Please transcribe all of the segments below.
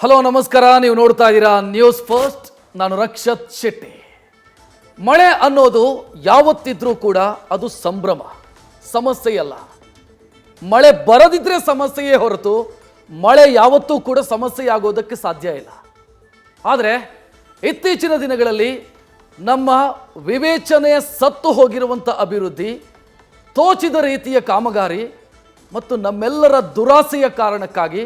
Hello ನಮಸ್ಕಾರ, ನೀವು ನೋಡ್ತಾ ಇದ್ದೀರಾ ನ್ಯೂಸ್ ಫಸ್ಟ್. ನಾನು ರಕ್ಷತ್ ಶೆಟ್ಟಿ. ಮಳೆ ಅನ್ನೋದು ಯಾವತ್ತಿದ್ರೂ ಕೂಡ ಅದು ಸಂಭ್ರಮ, ಸಮಸ್ಯೆಯಲ್ಲ. ಮಳೆ ಬರದಿದ್ರೆ ಸಮಸ್ಯೆಯೇ ಹೊರತು ಮಳೆ ಯಾವತ್ತೂ ಕೂಡ ಸಮಸ್ಯೆಯಾಗೋದಕ್ಕೆ ಸಾಧ್ಯ ಇಲ್ಲ. ಆದರೆ ಇತ್ತೀಚಿನ ದಿನಗಳಲ್ಲಿ ನಮ್ಮ ವಿವೇಚನೆಯ ಸತ್ತು ಹೋಗಿರುವಂಥ ಅಭಿವೃದ್ಧಿ, ತೋಚಿದ ರೀತಿಯ ಕಾಮಗಾರಿ ಮತ್ತು ನಮ್ಮೆಲ್ಲರ ದುರಾಸೆಯ ಕಾರಣಕ್ಕಾಗಿ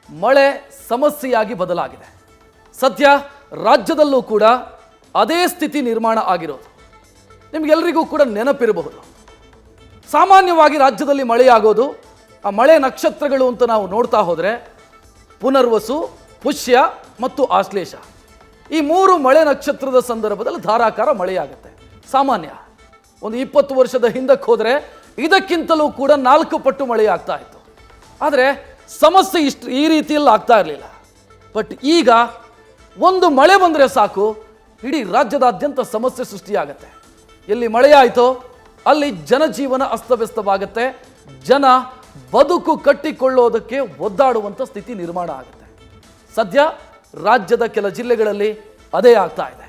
ಮಳೆ ಸಮಸ್ಯೆಯಾಗಿ ಬದಲಾಗಿದೆ. ಸದ್ಯ ರಾಜ್ಯದಲ್ಲೂ ಕೂಡ ಅದೇ ಸ್ಥಿತಿ ನಿರ್ಮಾಣ ಆಗಿರೋದು ನಿಮಗೆಲ್ಲರಿಗೂ ಕೂಡ ನೆನಪಿರಬಹುದು. ಸಾಮಾನ್ಯವಾಗಿ ರಾಜ್ಯದಲ್ಲಿ ಮಳೆಯಾಗೋದು, ಆ ಮಳೆ ನಕ್ಷತ್ರಗಳು ಅಂತ ನಾವು ನೋಡ್ತಾ ಹೋದರೆ ಪುನರ್ವಸು, ಪುಷ್ಯ ಮತ್ತು ಆಶ್ಲೇಷ, ಈ ಮೂರು ಮಳೆ ನಕ್ಷತ್ರದ ಸಂದರ್ಭದಲ್ಲಿ ಧಾರಾಕಾರ ಮಳೆಯಾಗುತ್ತೆ. ಸಾಮಾನ್ಯ ಒಂದು 20 ವರ್ಷದ ಹಿಂದಕ್ಕೆ ಹೋದರೆ ಇದಕ್ಕಿಂತಲೂ ಕೂಡ 4 ಪಟ್ಟು ಮಳೆಯಾಗ್ತಾ ಇತ್ತು. ಆದರೆ ಸಮಸ್ಯೆ ಈ ರೀತಿಯಲ್ಲಿ ಆಗ್ತಾ ಇರಲಿಲ್ಲ. ಬಟ್ ಈಗ ಒಂದು ಮಳೆ ಬಂದರೆ ಸಾಕು, ಇಡೀ ರಾಜ್ಯದಾದ್ಯಂತ ಸಮಸ್ಯೆ ಸೃಷ್ಟಿಯಾಗತ್ತೆ. ಎಲ್ಲಿ ಮಳೆಯಾಯಿತೋ ಅಲ್ಲಿ ಜನಜೀವನ ಅಸ್ತವ್ಯಸ್ತವಾಗುತ್ತೆ, ಜನ ಬದುಕು ಕಟ್ಟಿಕೊಳ್ಳೋದಕ್ಕೆ ಒದ್ದಾಡುವಂಥ ಸ್ಥಿತಿ ನಿರ್ಮಾಣ ಆಗುತ್ತೆ. ಸದ್ಯ ರಾಜ್ಯದ ಕೆಲ ಜಿಲ್ಲೆಗಳಲ್ಲಿ ಅದೇ ಆಗ್ತಾ ಇದೆ.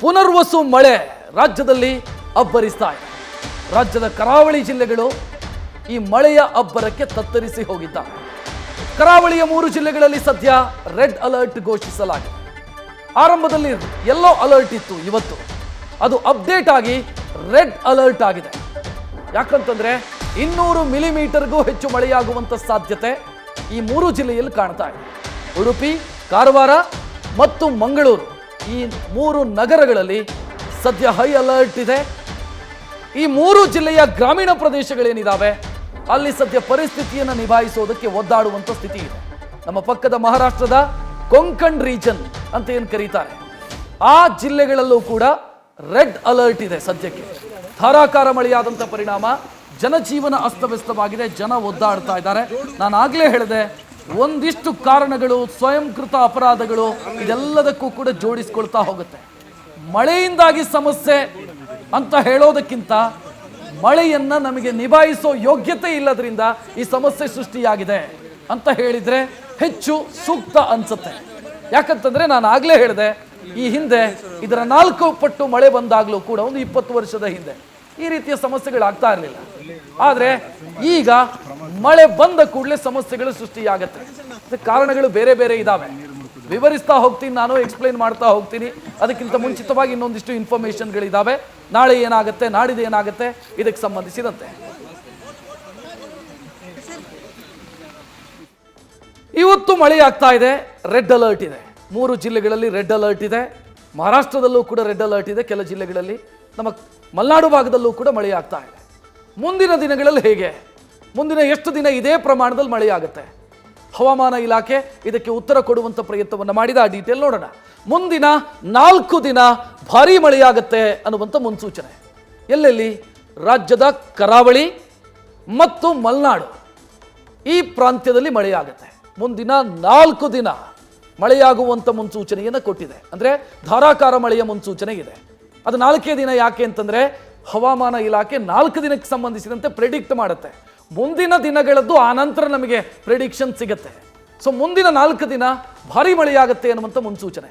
ಪುನರ್ವಸು ಮಳೆ ರಾಜ್ಯದಲ್ಲಿ ಅಬ್ಬರಿಸ್ತಾ ಇದೆ. ರಾಜ್ಯದ ಕರಾವಳಿ ಜಿಲ್ಲೆಗಳು ಈ ಮಳೆಯ ಅಬ್ಬರಕ್ಕೆ ತತ್ತರಿಸಿ ಹೋಗಿದ್ದಾವೆ. ಕರಾವಳಿಯ 3 ಜಿಲ್ಲೆಗಳಲ್ಲಿ ಸದ್ಯ ರೆಡ್ ಅಲರ್ಟ್ ಘೋಷಿಸಲಾಗಿದೆ. ಆರಂಭದಲ್ಲಿ ಯೆಲ್ಲೋ ಅಲರ್ಟ್ ಇತ್ತು, ಇವತ್ತು ಅದು ಅಪ್ಡೇಟ್ ಆಗಿ ರೆಡ್ ಅಲರ್ಟ್ ಆಗಿದೆ. ಯಾಕಂತಂದ್ರೆ 200 ಮಿಲಿಮೀಟರ್ಗೂ ಹೆಚ್ಚು ಮಳೆಯಾಗುವಂಥ ಸಾಧ್ಯತೆ ಈ 3 ಜಿಲ್ಲೆಯಲ್ಲಿ ಕಾಣ್ತಾ ಇದೆ. ಉಡುಪಿ, ಕಾರವಾರ ಮತ್ತು ಮಂಗಳೂರು, ಈ 3 ನಗರಗಳಲ್ಲಿ ಸದ್ಯ ಹೈ ಅಲರ್ಟ್ ಇದೆ. ಈ 3 ಜಿಲ್ಲೆಯ ಗ್ರಾಮೀಣ ಪ್ರದೇಶಗಳೇನಿದ್ದಾವೆ ಅಲ್ಲಿ ಸದ್ಯ ಪರಿಸ್ಥಿತಿಯನ್ನು ನಿಭಾಯಿಸೋದಕ್ಕೆ ಒದ್ದಾಡುವಂಥ ಸ್ಥಿತಿ ಇದೆ. ನಮ್ಮ ಪಕ್ಕದ ಮಹಾರಾಷ್ಟ್ರದ ಕೊಂಕಣ್ ರೀಜನ್ ಅಂತ ಏನು ಕರೀತಾರೆ, ಆ ಜಿಲ್ಲೆಗಳಲ್ಲೂ ಕೂಡ ರೆಡ್ ಅಲರ್ಟ್ ಇದೆ. ಸದ್ಯಕ್ಕೆ ಧಾರಾಕಾರ ಮಳೆಯಾದಂಥ ಪರಿಣಾಮ ಜನಜೀವನ ಅಸ್ತವ್ಯಸ್ತವಾಗಿದೆ, ಜನ ಒದ್ದಾಡ್ತಾ ಇದ್ದಾರೆ. ನಾನು ಆಗಲೇ ಹೇಳಿದೆ, ಒಂದಿಷ್ಟು ಕಾರಣಗಳು, ಸ್ವಯಂಕೃತ ಅಪರಾಧಗಳು, ಇದೆಲ್ಲದಕ್ಕೂ ಕೂಡ ಜೋಡಿಸ್ಕೊಳ್ತಾ ಹೋಗುತ್ತೆ. ಮಳೆಯಿಂದಾಗಿ ಸಮಸ್ಯೆ ಅಂತ ಹೇಳೋದಕ್ಕಿಂತ ಮಳೆಯನ್ನ ನಮಗೆ ನಿಭಾಯಿಸೋ ಯೋಗ್ಯತೆ ಇಲ್ಲದ್ರಿಂದ ಈ ಸಮಸ್ಯೆ ಸೃಷ್ಟಿಯಾಗಿದೆ ಅಂತ ಹೇಳಿದ್ರೆ ಹೆಚ್ಚು ಸೂಕ್ತ ಅನ್ಸುತ್ತೆ. ಯಾಕಂತಂದ್ರೆ ನಾನು ಆಗ್ಲೇ ಹೇಳಿದೆ, ಈ ಹಿಂದೆ ಇದರ 4 ಪಟ್ಟು ಮಳೆ ಬಂದಾಗ್ಲೂ ಕೂಡ ಒಂದು 20 ವರ್ಷದ ಹಿಂದೆ ಈ ರೀತಿಯ ಸಮಸ್ಯೆಗಳಾಗ್ತಾ ಇರಲಿಲ್ಲ. ಆದ್ರೆ ಈಗ ಮಳೆ ಬಂದ ಕೂಡಲೇ ಸಮಸ್ಯೆಗಳು ಸೃಷ್ಟಿಯಾಗತ್ತೆ. ಕಾರಣಗಳು ಬೇರೆ ಬೇರೆ ಇದಾವೆ, ವಿವರಿಸ್ತಾ ಹೋಗ್ತೀನಿ, ನಾನು ಎಕ್ಸ್ಪ್ಲೈನ್ ಮಾಡ್ತಾ ಹೋಗ್ತೀನಿ. ಅದಕ್ಕಿಂತ ಮುಂಚಿತವಾಗಿ ಇನ್ನೊಂದಿಷ್ಟು ಇನ್ಫಾರ್ಮೇಶನ್ಗಳಿದ್ದಾವೆ. ನಾಳೆ ಏನಾಗುತ್ತೆ, ನಾಡಿದ್ದು ಏನಾಗುತ್ತೆ, ಇದಕ್ಕೆ ಸಂಬಂಧಿಸಿದಂತೆ. ಇವತ್ತು ಮಳೆ ಆಗ್ತಾ ಇದೆ, ರೆಡ್ ಅಲರ್ಟ್ ಇದೆ. 3 ಜಿಲ್ಲೆಗಳಲ್ಲಿ ರೆಡ್ ಅಲರ್ಟ್ ಇದೆ. ಮಹಾರಾಷ್ಟ್ರದಲ್ಲೂ ಕೂಡ ರೆಡ್ ಅಲರ್ಟ್ ಇದೆ. ಕೆಲ ಜಿಲ್ಲೆಗಳಲ್ಲಿ, ನಮ್ಮ ಮಲೆನಾಡು ಭಾಗದಲ್ಲೂ ಕೂಡ ಮಳೆ ಆಗ್ತಾ ಇದೆ. ಮುಂದಿನ ದಿನಗಳಲ್ಲಿ ಹೇಗೆ, ಮುಂದಿನ ಎಷ್ಟು ದಿನ ಇದೇ ಪ್ರಮಾಣದಲ್ಲಿ ಮಳೆಯಾಗುತ್ತೆ? ಹವಾಮಾನ ಇಲಾಖೆ ಇದಕ್ಕೆ ಉತ್ತರ ಕೊಡುವಂಥ ಪ್ರಯತ್ನವನ್ನು ಮಾಡಿದ. ಆ ಡೀಟೇಲ್ ನೋಡೋಣ. ಮುಂದಿನ 4 ದಿನ ಭಾರೀ ಮಳೆಯಾಗತ್ತೆ ಅನ್ನುವಂಥ ಮುನ್ಸೂಚನೆ. ಎಲ್ಲೆಲ್ಲಿ? ರಾಜ್ಯದ ಕರಾವಳಿ ಮತ್ತು ಮಲೆನಾಡು ಈ ಪ್ರಾಂತ್ಯದಲ್ಲಿ ಮಳೆಯಾಗತ್ತೆ. ಮುಂದಿನ 4 ದಿನ ಮಳೆಯಾಗುವಂಥ ಮುನ್ಸೂಚನೆಯನ್ನು ಕೊಟ್ಟಿದೆ. ಅಂದರೆ ಧಾರಾಕಾರ ಮಳೆಯ ಮುನ್ಸೂಚನೆ ಇದೆ. ಅದು 4 ದಿನ ಯಾಕೆ ಅಂತಂದರೆ ಹವಾಮಾನ ಇಲಾಖೆ 4 ದಿನಕ್ಕೆ ಸಂಬಂಧಿಸಿದಂತೆ ಪ್ರೆಡಿಕ್ಟ್ ಮಾಡುತ್ತೆ. ಮುಂದಿನ ದಿನಗಳದ್ದು ಆನಂತರ ನಮಗೆ ಪ್ರೆಡಿಕ್ಷನ್ ಸಿಗುತ್ತೆ. ಸೊ ಮುಂದಿನ 4 ದಿನ ಭಾರೀ ಮಳೆಯಾಗುತ್ತೆ ಅನ್ನುವಂಥ ಮುನ್ಸೂಚನೆ.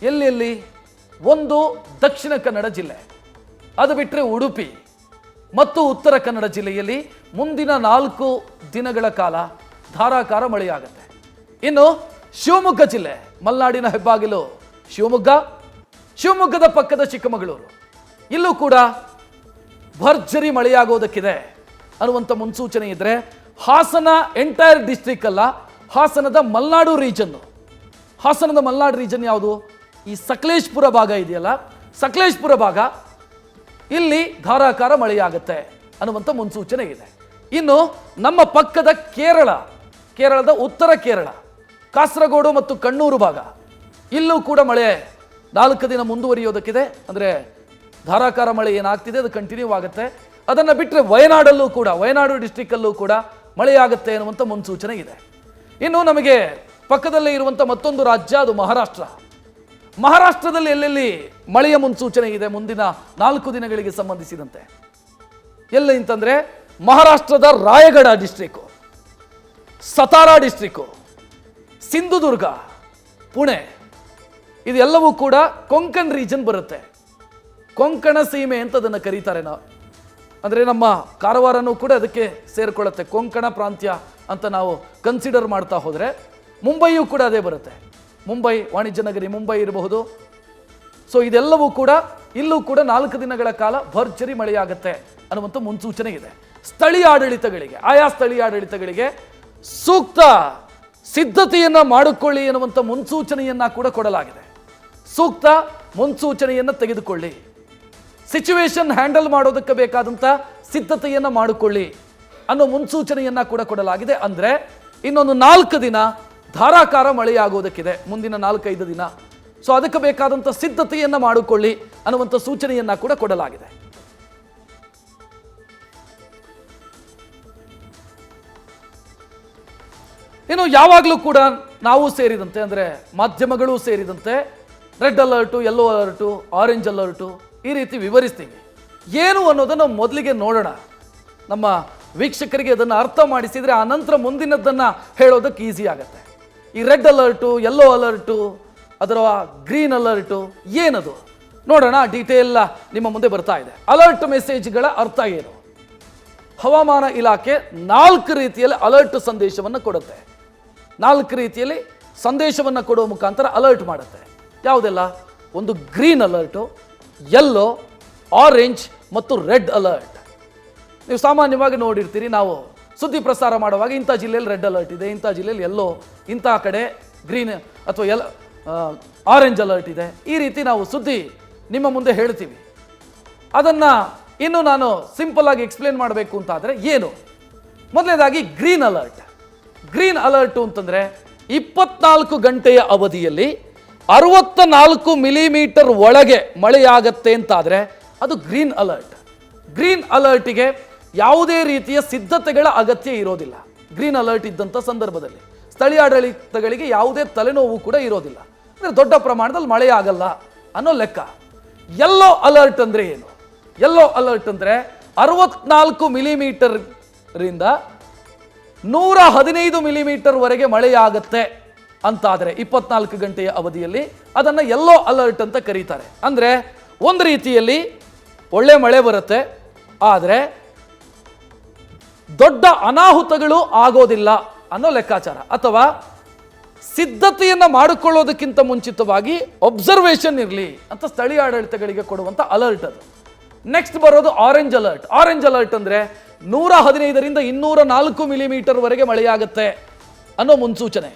ಎಲ್ಲೆಲ್ಲಿ? ಒಂದು ದಕ್ಷಿಣ ಕನ್ನಡ ಜಿಲ್ಲೆ, ಅದು ಬಿಟ್ಟರೆ ಉಡುಪಿ ಮತ್ತು ಉತ್ತರ ಕನ್ನಡ ಜಿಲ್ಲೆಯಲ್ಲಿ ಮುಂದಿನ 4 ದಿನಗಳ ಕಾಲ ಧಾರಾಕಾರ ಮಳೆಯಾಗುತ್ತೆ. ಇನ್ನು ಶಿವಮೊಗ್ಗ ಜಿಲ್ಲೆ, ಮಲೆನಾಡಿನ ಹೆಬ್ಬಾಗಿಲು ಶಿವಮೊಗ್ಗದ ಪಕ್ಕದ ಚಿಕ್ಕಮಗಳೂರು, ಇಲ್ಲೂ ಕೂಡ ಭರ್ಜರಿ ಮಳೆಯಾಗೋದಕ್ಕಿದೆ ಅನ್ನುವಂಥ ಮುನ್ಸೂಚನೆ ಇದ್ರೆ, ಹಾಸನ ಎಂಟೈರ್ ಡಿಸ್ಟ್ರಿಕ್ಟ್ ಅಲ್ಲ, ಹಾಸನದ ಮಲೆನಾಡು ರೀಜನ್ನು. ಹಾಸನದ ಮಲೆನಾಡು ರೀಜನ್ ಯಾವುದು? ಈ ಸಕಲೇಶ್ಪುರ ಭಾಗ ಇದೆಯಲ್ಲ, ಸಕಲೇಶ್ಪುರ ಭಾಗ, ಇಲ್ಲಿ ಧಾರಾಕಾರ ಮಳೆಯಾಗುತ್ತೆ ಅನ್ನುವಂಥ ಮುನ್ಸೂಚನೆ ಇದೆ. ಇನ್ನು ನಮ್ಮ ಪಕ್ಕದ ಕೇರಳದ ಉತ್ತರ ಕೇರಳ, ಕಾಸರಗೋಡು ಮತ್ತು ಕಣ್ಣೂರು ಭಾಗ, ಇಲ್ಲೂ ಕೂಡ ಮಳೆ 4 ದಿನ ಮುಂದುವರಿಯೋದಕ್ಕಿದೆ. ಅಂದರೆ ಧಾರಾಕಾರ ಮಳೆ ಏನಾಗ್ತಿದೆ ಅದು ಕಂಟಿನ್ಯೂ ಆಗುತ್ತೆ. ಅದನ್ನು ಬಿಟ್ಟರೆ ವಯನಾಡಲ್ಲೂ ಕೂಡ, ವಯನಾಡು ಡಿಸ್ಟ್ರಿಕ್ಟಲ್ಲೂ ಕೂಡ ಮಳೆಯಾಗುತ್ತೆ ಅನ್ನುವಂಥ ಮುನ್ಸೂಚನೆ ಇದೆ. ಇನ್ನು ನಮಗೆ ಪಕ್ಕದಲ್ಲೇ ಇರುವಂಥ ಮತ್ತೊಂದು ರಾಜ್ಯ, ಅದು ಮಹಾರಾಷ್ಟ್ರ. ಮಹಾರಾಷ್ಟ್ರದಲ್ಲಿ ಎಲ್ಲೆಲ್ಲಿ ಮಳೆಯ ಮುನ್ಸೂಚನೆ ಇದೆ ಮುಂದಿನ 4 ದಿನಗಳಿಗೆ ಸಂಬಂಧಿಸಿದಂತೆ? ಎಲ್ಲಿ ಅಂತಂದರೆ ಮಹಾರಾಷ್ಟ್ರದ ರಾಯಗಢ ಡಿಸ್ಟ್ರಿಕ್ಕು, ಸತಾರಾ ಡಿಸ್ಟ್ರಿಕ್ಕು, ಸಿಂಧುದುರ್ಗ, ಪುಣೆ, ಇದೆಲ್ಲವೂ ಕೂಡ ಕೊಂಕಣ್ ರೀಜನ್ ಬರುತ್ತೆ. ಕೊಂಕಣ ಸೀಮೆ ಅಂತ ಅದನ್ನು ಕರೀತಾರೆ. ನಾವು ಅಂದರೆ ನಮ್ಮ ಕಾರವಾರನೂ ಕೂಡ ಅದಕ್ಕೆ ಸೇರಿಕೊಳ್ಳುತ್ತೆ. ಕೊಂಕಣ ಪ್ರಾಂತ್ಯ ಅಂತ ನಾವು ಕನ್ಸಿಡರ್ ಮಾಡ್ತಾ ಹೋದರೆ ಮುಂಬೈಯೂ ಕೂಡ ಅದೇ ಬರುತ್ತೆ. ಮುಂಬೈ ವಾಣಿಜ್ಯ ನಗರಿ ಮುಂಬೈ ಇರಬಹುದು. ಸೊ ಇದೆಲ್ಲವೂ ಕೂಡ ಇಲ್ಲೂ ಕೂಡ 4 ದಿನಗಳ ಕಾಲ ಭರ್ಜರಿ ಮಳೆಯಾಗುತ್ತೆ ಅನ್ನುವಂಥ ಮುನ್ಸೂಚನೆ ಇದೆ. ಸ್ಥಳೀಯ ಆಡಳಿತಗಳಿಗೆ, ಆಯಾ ಸ್ಥಳೀಯ ಆಡಳಿತಗಳಿಗೆ ಸೂಕ್ತ ಸಿದ್ಧತೆಯನ್ನು ಮಾಡಿಕೊಳ್ಳಿ ಎನ್ನುವಂಥ ಮುನ್ಸೂಚನೆಯನ್ನು ಕೂಡ ಕೊಡಲಾಗಿದೆ. ಸೂಕ್ತ ಮುನ್ಸೂಚನೆಯನ್ನು ತೆಗೆದುಕೊಳ್ಳಿ, ಸಿಚುವೇಶನ್ ಹ್ಯಾಂಡಲ್ ಮಾಡೋದಕ್ಕೆ ಬೇಕಾದಂಥ ಸಿದ್ಧತೆಯನ್ನು ಮಾಡಿಕೊಳ್ಳಿ ಅನ್ನೋ ಮುನ್ಸೂಚನೆಯನ್ನು ಕೂಡ ಕೊಡಲಾಗಿದೆ. ಅಂದರೆ ಇನ್ನೊಂದು 4 ದಿನ ಧಾರಾಕಾರ ಮಳೆಯಾಗೋದಕ್ಕಿದೆ, ಮುಂದಿನ 4-5 ದಿನ. ಸೊ ಅದಕ್ಕೆ ಬೇಕಾದಂಥ ಸಿದ್ಧತೆಯನ್ನು ಮಾಡಿಕೊಳ್ಳಿ ಅನ್ನುವಂಥ ಸೂಚನೆಯನ್ನು ಕೂಡ ಕೊಡಲಾಗಿದೆ. ಇನ್ನು ಯಾವಾಗಲೂ ಕೂಡ ನಾವು ಸೇರಿದಂತೆ, ಅಂದರೆ ಮಾಧ್ಯಮಗಳು ಸೇರಿದಂತೆ, red alert, yellow alert, orange alert ಈ ರೀತಿ ವಿವರಿಸ್ತೀವಿ. ಏನು ಅನ್ನೋದನ್ನು ಮೊದಲಿಗೆ ನೋಡೋಣ. ನಮ್ಮ ವೀಕ್ಷಕರಿಗೆ ಅದನ್ನು ಅರ್ಥ ಮಾಡಿಸಿದರೆ ಆ ನಂತರ ಮುಂದಿನದ್ದನ್ನು ಹೇಳೋದಕ್ಕೆ ಈಸಿ ಆಗುತ್ತೆ. ಈ ರೆಡ್ ಅಲರ್ಟು, ಯೆಲ್ಲೋ ಅಲರ್ಟು, ಅದರ ಗ್ರೀನ್ ಅಲರ್ಟು ಏನದು ನೋಡೋಣ. ಡೀಟೇಲ್ ನಿಮ್ಮ ಮುಂದೆ ಬರ್ತಾ ಇದೆ. ಅಲರ್ಟ್ ಮೆಸೇಜ್ಗಳ ಅರ್ಥ ಏನು? ಹವಾಮಾನ ಇಲಾಖೆ 4 ರೀತಿಯಲ್ಲಿ ಅಲರ್ಟ್ ಸಂದೇಶವನ್ನು ಕೊಡುತ್ತೆ. 4 ರೀತಿಯಲ್ಲಿ ಸಂದೇಶವನ್ನು ಕೊಡುವ ಮುಖಾಂತರ ಅಲರ್ಟ್ ಮಾಡುತ್ತೆ. ಯಾವುದೆಲ್ಲ? ಒಂದು ಗ್ರೀನ್ ಅಲರ್ಟು, ಯೆಲ್ಲೋ, ಆರೆಂಜ್ ಮತ್ತು ರೆಡ್ ಅಲರ್ಟ್. ನೀವು ಸಾಮಾನ್ಯವಾಗಿ ನೋಡಿರ್ತೀರಿ, ನಾವು ಸುದ್ದಿ ಪ್ರಸಾರ ಮಾಡುವಾಗ ಇಂಥ ಜಿಲ್ಲೆಯಲ್ಲಿ ರೆಡ್ ಅಲರ್ಟ್ ಇದೆ, ಇಂಥ ಜಿಲ್ಲೆಯಲ್ಲಿ ಯೆಲ್ಲೋ, ಇಂಥ ಕಡೆ ಗ್ರೀನ್ ಅಥವಾ ಆರೆಂಜ್ ಅಲರ್ಟ್ ಇದೆ. ಈ ರೀತಿ ನಾವು ಸುದ್ದಿ ನಿಮ್ಮ ಮುಂದೆ ಹೇಳ್ತೀವಿ. ಅದನ್ನು ಇನ್ನು ನಾನು ಸಿಂಪಲ್ ಆಗಿ ಎಕ್ಸ್ಪ್ಲೇನ್ ಮಾಡಬೇಕು ಅಂತಾದರೆ ಏನು? ಮೊದಲನೇದಾಗಿ ಗ್ರೀನ್ ಅಲರ್ಟ್. ಗ್ರೀನ್ ಅಲರ್ಟು ಅಂತಂದರೆ 24 ಗಂಟೆಯ ಅವಧಿಯಲ್ಲಿ 64 ಮಿಲಿಮೀಟರ್ ಒಳಗೆ ಮಳೆಯಾಗತ್ತೆ ಅಂತಾದರೆ ಅದು ಗ್ರೀನ್ ಅಲರ್ಟ್. ಗ್ರೀನ್ ಅಲರ್ಟಿಗೆ ಯಾವುದೇ ರೀತಿಯ ಸಿದ್ಧತೆಗಳ ಅಗತ್ಯ ಇರೋದಿಲ್ಲ. ಗ್ರೀನ್ ಅಲರ್ಟ್ ಇದ್ದಂಥ ಸಂದರ್ಭದಲ್ಲಿ ಸ್ಥಳೀಯ ಆಡಳಿತಗಳಿಗೆ ಯಾವುದೇ ತಲೆನೋವು ಕೂಡ ಇರೋದಿಲ್ಲ. ಅಂದರೆ ದೊಡ್ಡ ಪ್ರಮಾಣದಲ್ಲಿ ಮಳೆ ಆಗಲ್ಲ ಅನ್ನೋ ಲೆಕ್ಕ. ಯೆಲ್ಲೋ ಅಲರ್ಟ್ ಅಂದರೆ ಏನು? ಯೆಲ್ಲೋ ಅಲರ್ಟ್ ಅಂದರೆ 64 ಮಿಲಿಮೀಟರ್ರಿಂದ 115 ಮಿಲಿಮೀಟರ್ ವರೆಗೆ ಮಳೆಯಾಗತ್ತೆ ಅಂತಾದರೆ 24 ಗಂಟೆಯ ಅವಧಿಯಲ್ಲಿ ಅದನ್ನು ಯೆಲ್ಲೋ ಅಲರ್ಟ್ ಅಂತ ಕರೀತಾರೆ. ಅಂದರೆ ಒಂದು ರೀತಿಯಲ್ಲಿ ಒಳ್ಳೆ ಮಳೆ ಬರುತ್ತೆ, ಆದರೆ ದೊಡ್ಡ ಅನಾಹುತಗಳು ಆಗೋದಿಲ್ಲ ಅನ್ನೋ ಲೆಕ್ಕಾಚಾರ. ಅಥವಾ ಸಿದ್ಧತೆಯನ್ನು ಮಾಡಿಕೊಳ್ಳೋದಕ್ಕಿಂತ ಮುಂಚಿತವಾಗಿ ಒಬ್ಸರ್ವೇಷನ್ ಇರಲಿ ಅಂತ ಸ್ಥಳೀಯ ಆಡಳಿತಗಳಿಗೆ ಕೊಡುವಂಥ ಅಲರ್ಟ್ ಅದು. ನೆಕ್ಸ್ಟ್ ಬರೋದು ಆರೆಂಜ್ ಅಲರ್ಟ್. ಆರೆಂಜ್ ಅಲರ್ಟ್ ಅಂದರೆ 115ರಿಂದ 204 ಮಿಲಿಮೀಟರ್ ವರೆಗೆ ಮಳೆಯಾಗುತ್ತೆ ಅನ್ನೋ ಮುನ್ಸೂಚನೆ.